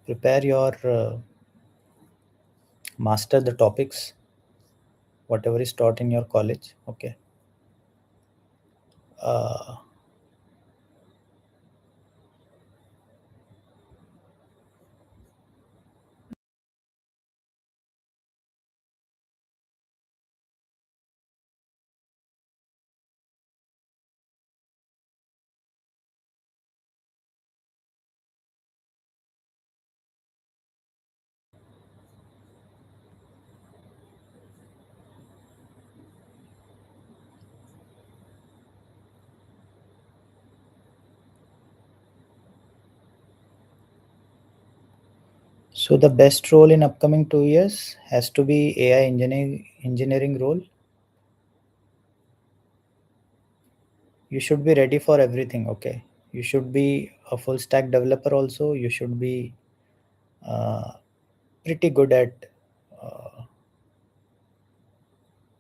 prepare your master the topics whatever is taught in your college. Okay, uh, so the best role in upcoming 2 years has to be AI engineering role. You should be ready for everything. Okay, you should be a full stack developer also. You should be uh, pretty good at uh,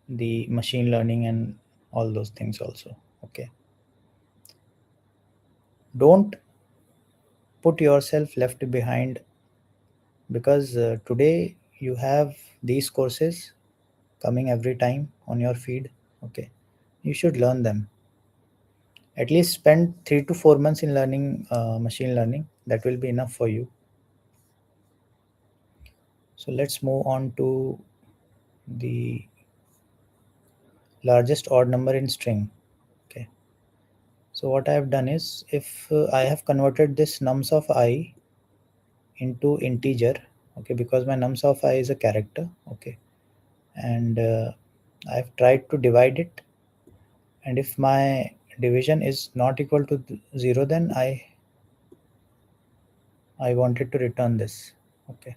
the machine learning and all those things also. Okay, don't put yourself left behind, because today you have these courses coming every time on your feed. Okay, you should learn them. At least spend 3 to 4 months in learning machine learning. That will be enough for you. So let's move on to the largest odd number in string. Okay, so what I have done is, if I have converted this nums of I into integer. Okay, because my nums of I is a character. Okay, and I've tried to divide it, and if my division is not equal to 0, then I wanted to return this. Okay,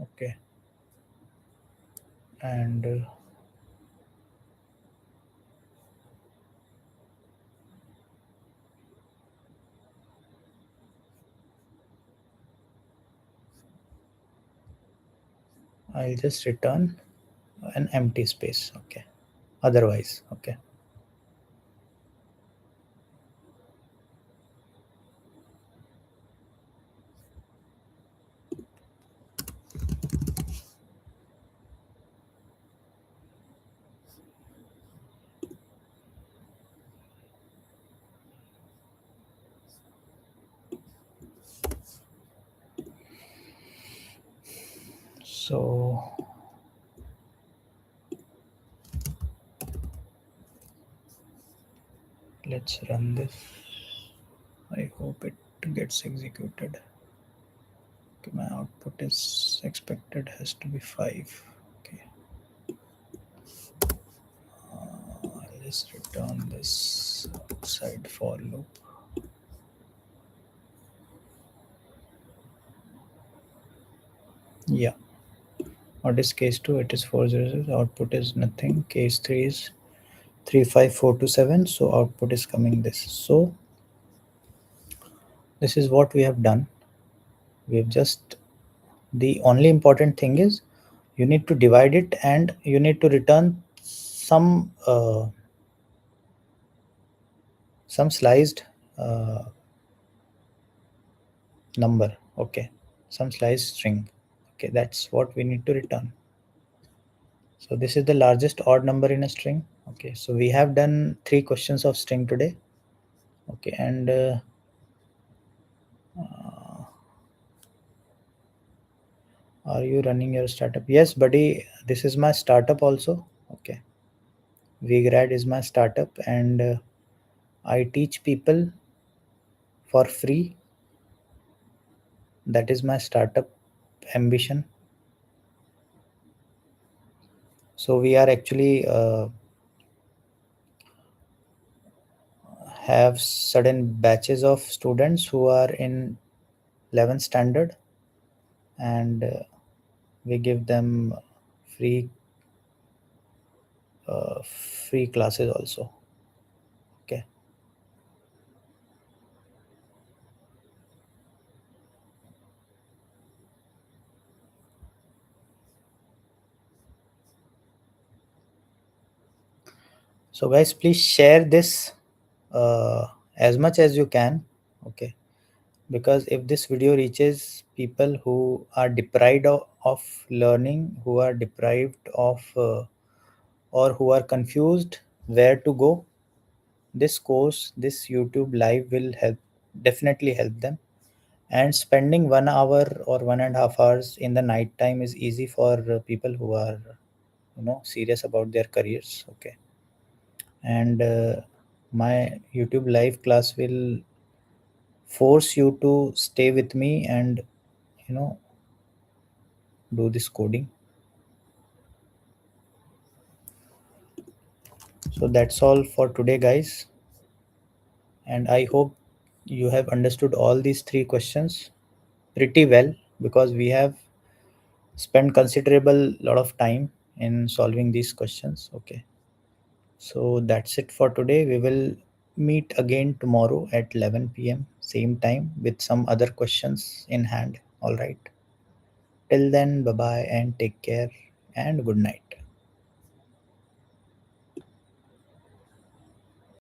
okay, and I'll just return an empty space. Okay, otherwise. Okay, so let's run this. I hope it gets executed. Okay, my output is expected has to be 5. Okay, I'll just return this outside for loop. Yeah, what is case 2? It is 400. Output is nothing. Case 3 is 35427. So output is coming this. So this is what we have done. We have just, the only important thing is you need to divide it, and you need to return some sliced uh, number. Okay, some sliced string. Okay, that's what we need to return. So this is the largest odd number in a string. Okay, so we have done 3 questions of string today. Okay, and are you running your startup? Yes, buddy, this is my startup also. Okay, vgrad is my startup, and I teach people for free. That is my startup ambition. So we are actually have certain batches of students who are in 11th standard, and we give them free free classes also. Okay. So guys, please share this as much as you can. Okay, because if this video reaches people who are deprived of learning, who are deprived of or who are confused where to go, this course, this YouTube live will help, definitely help them. And spending 1 hour or 1.5 hours in the night time is easy for people who are, serious about their careers. Okay. And my YouTube live class will force you to stay with me and, you know do this coding. So that's all for today, guys, and I hope you have understood all these three questions pretty well, because we have spent considerable lot of time in solving these questions. Okay, so that's it for today. We will meet again tomorrow at 11 p.m. same time with some other questions in hand. All right, till then, bye bye and take care and good night.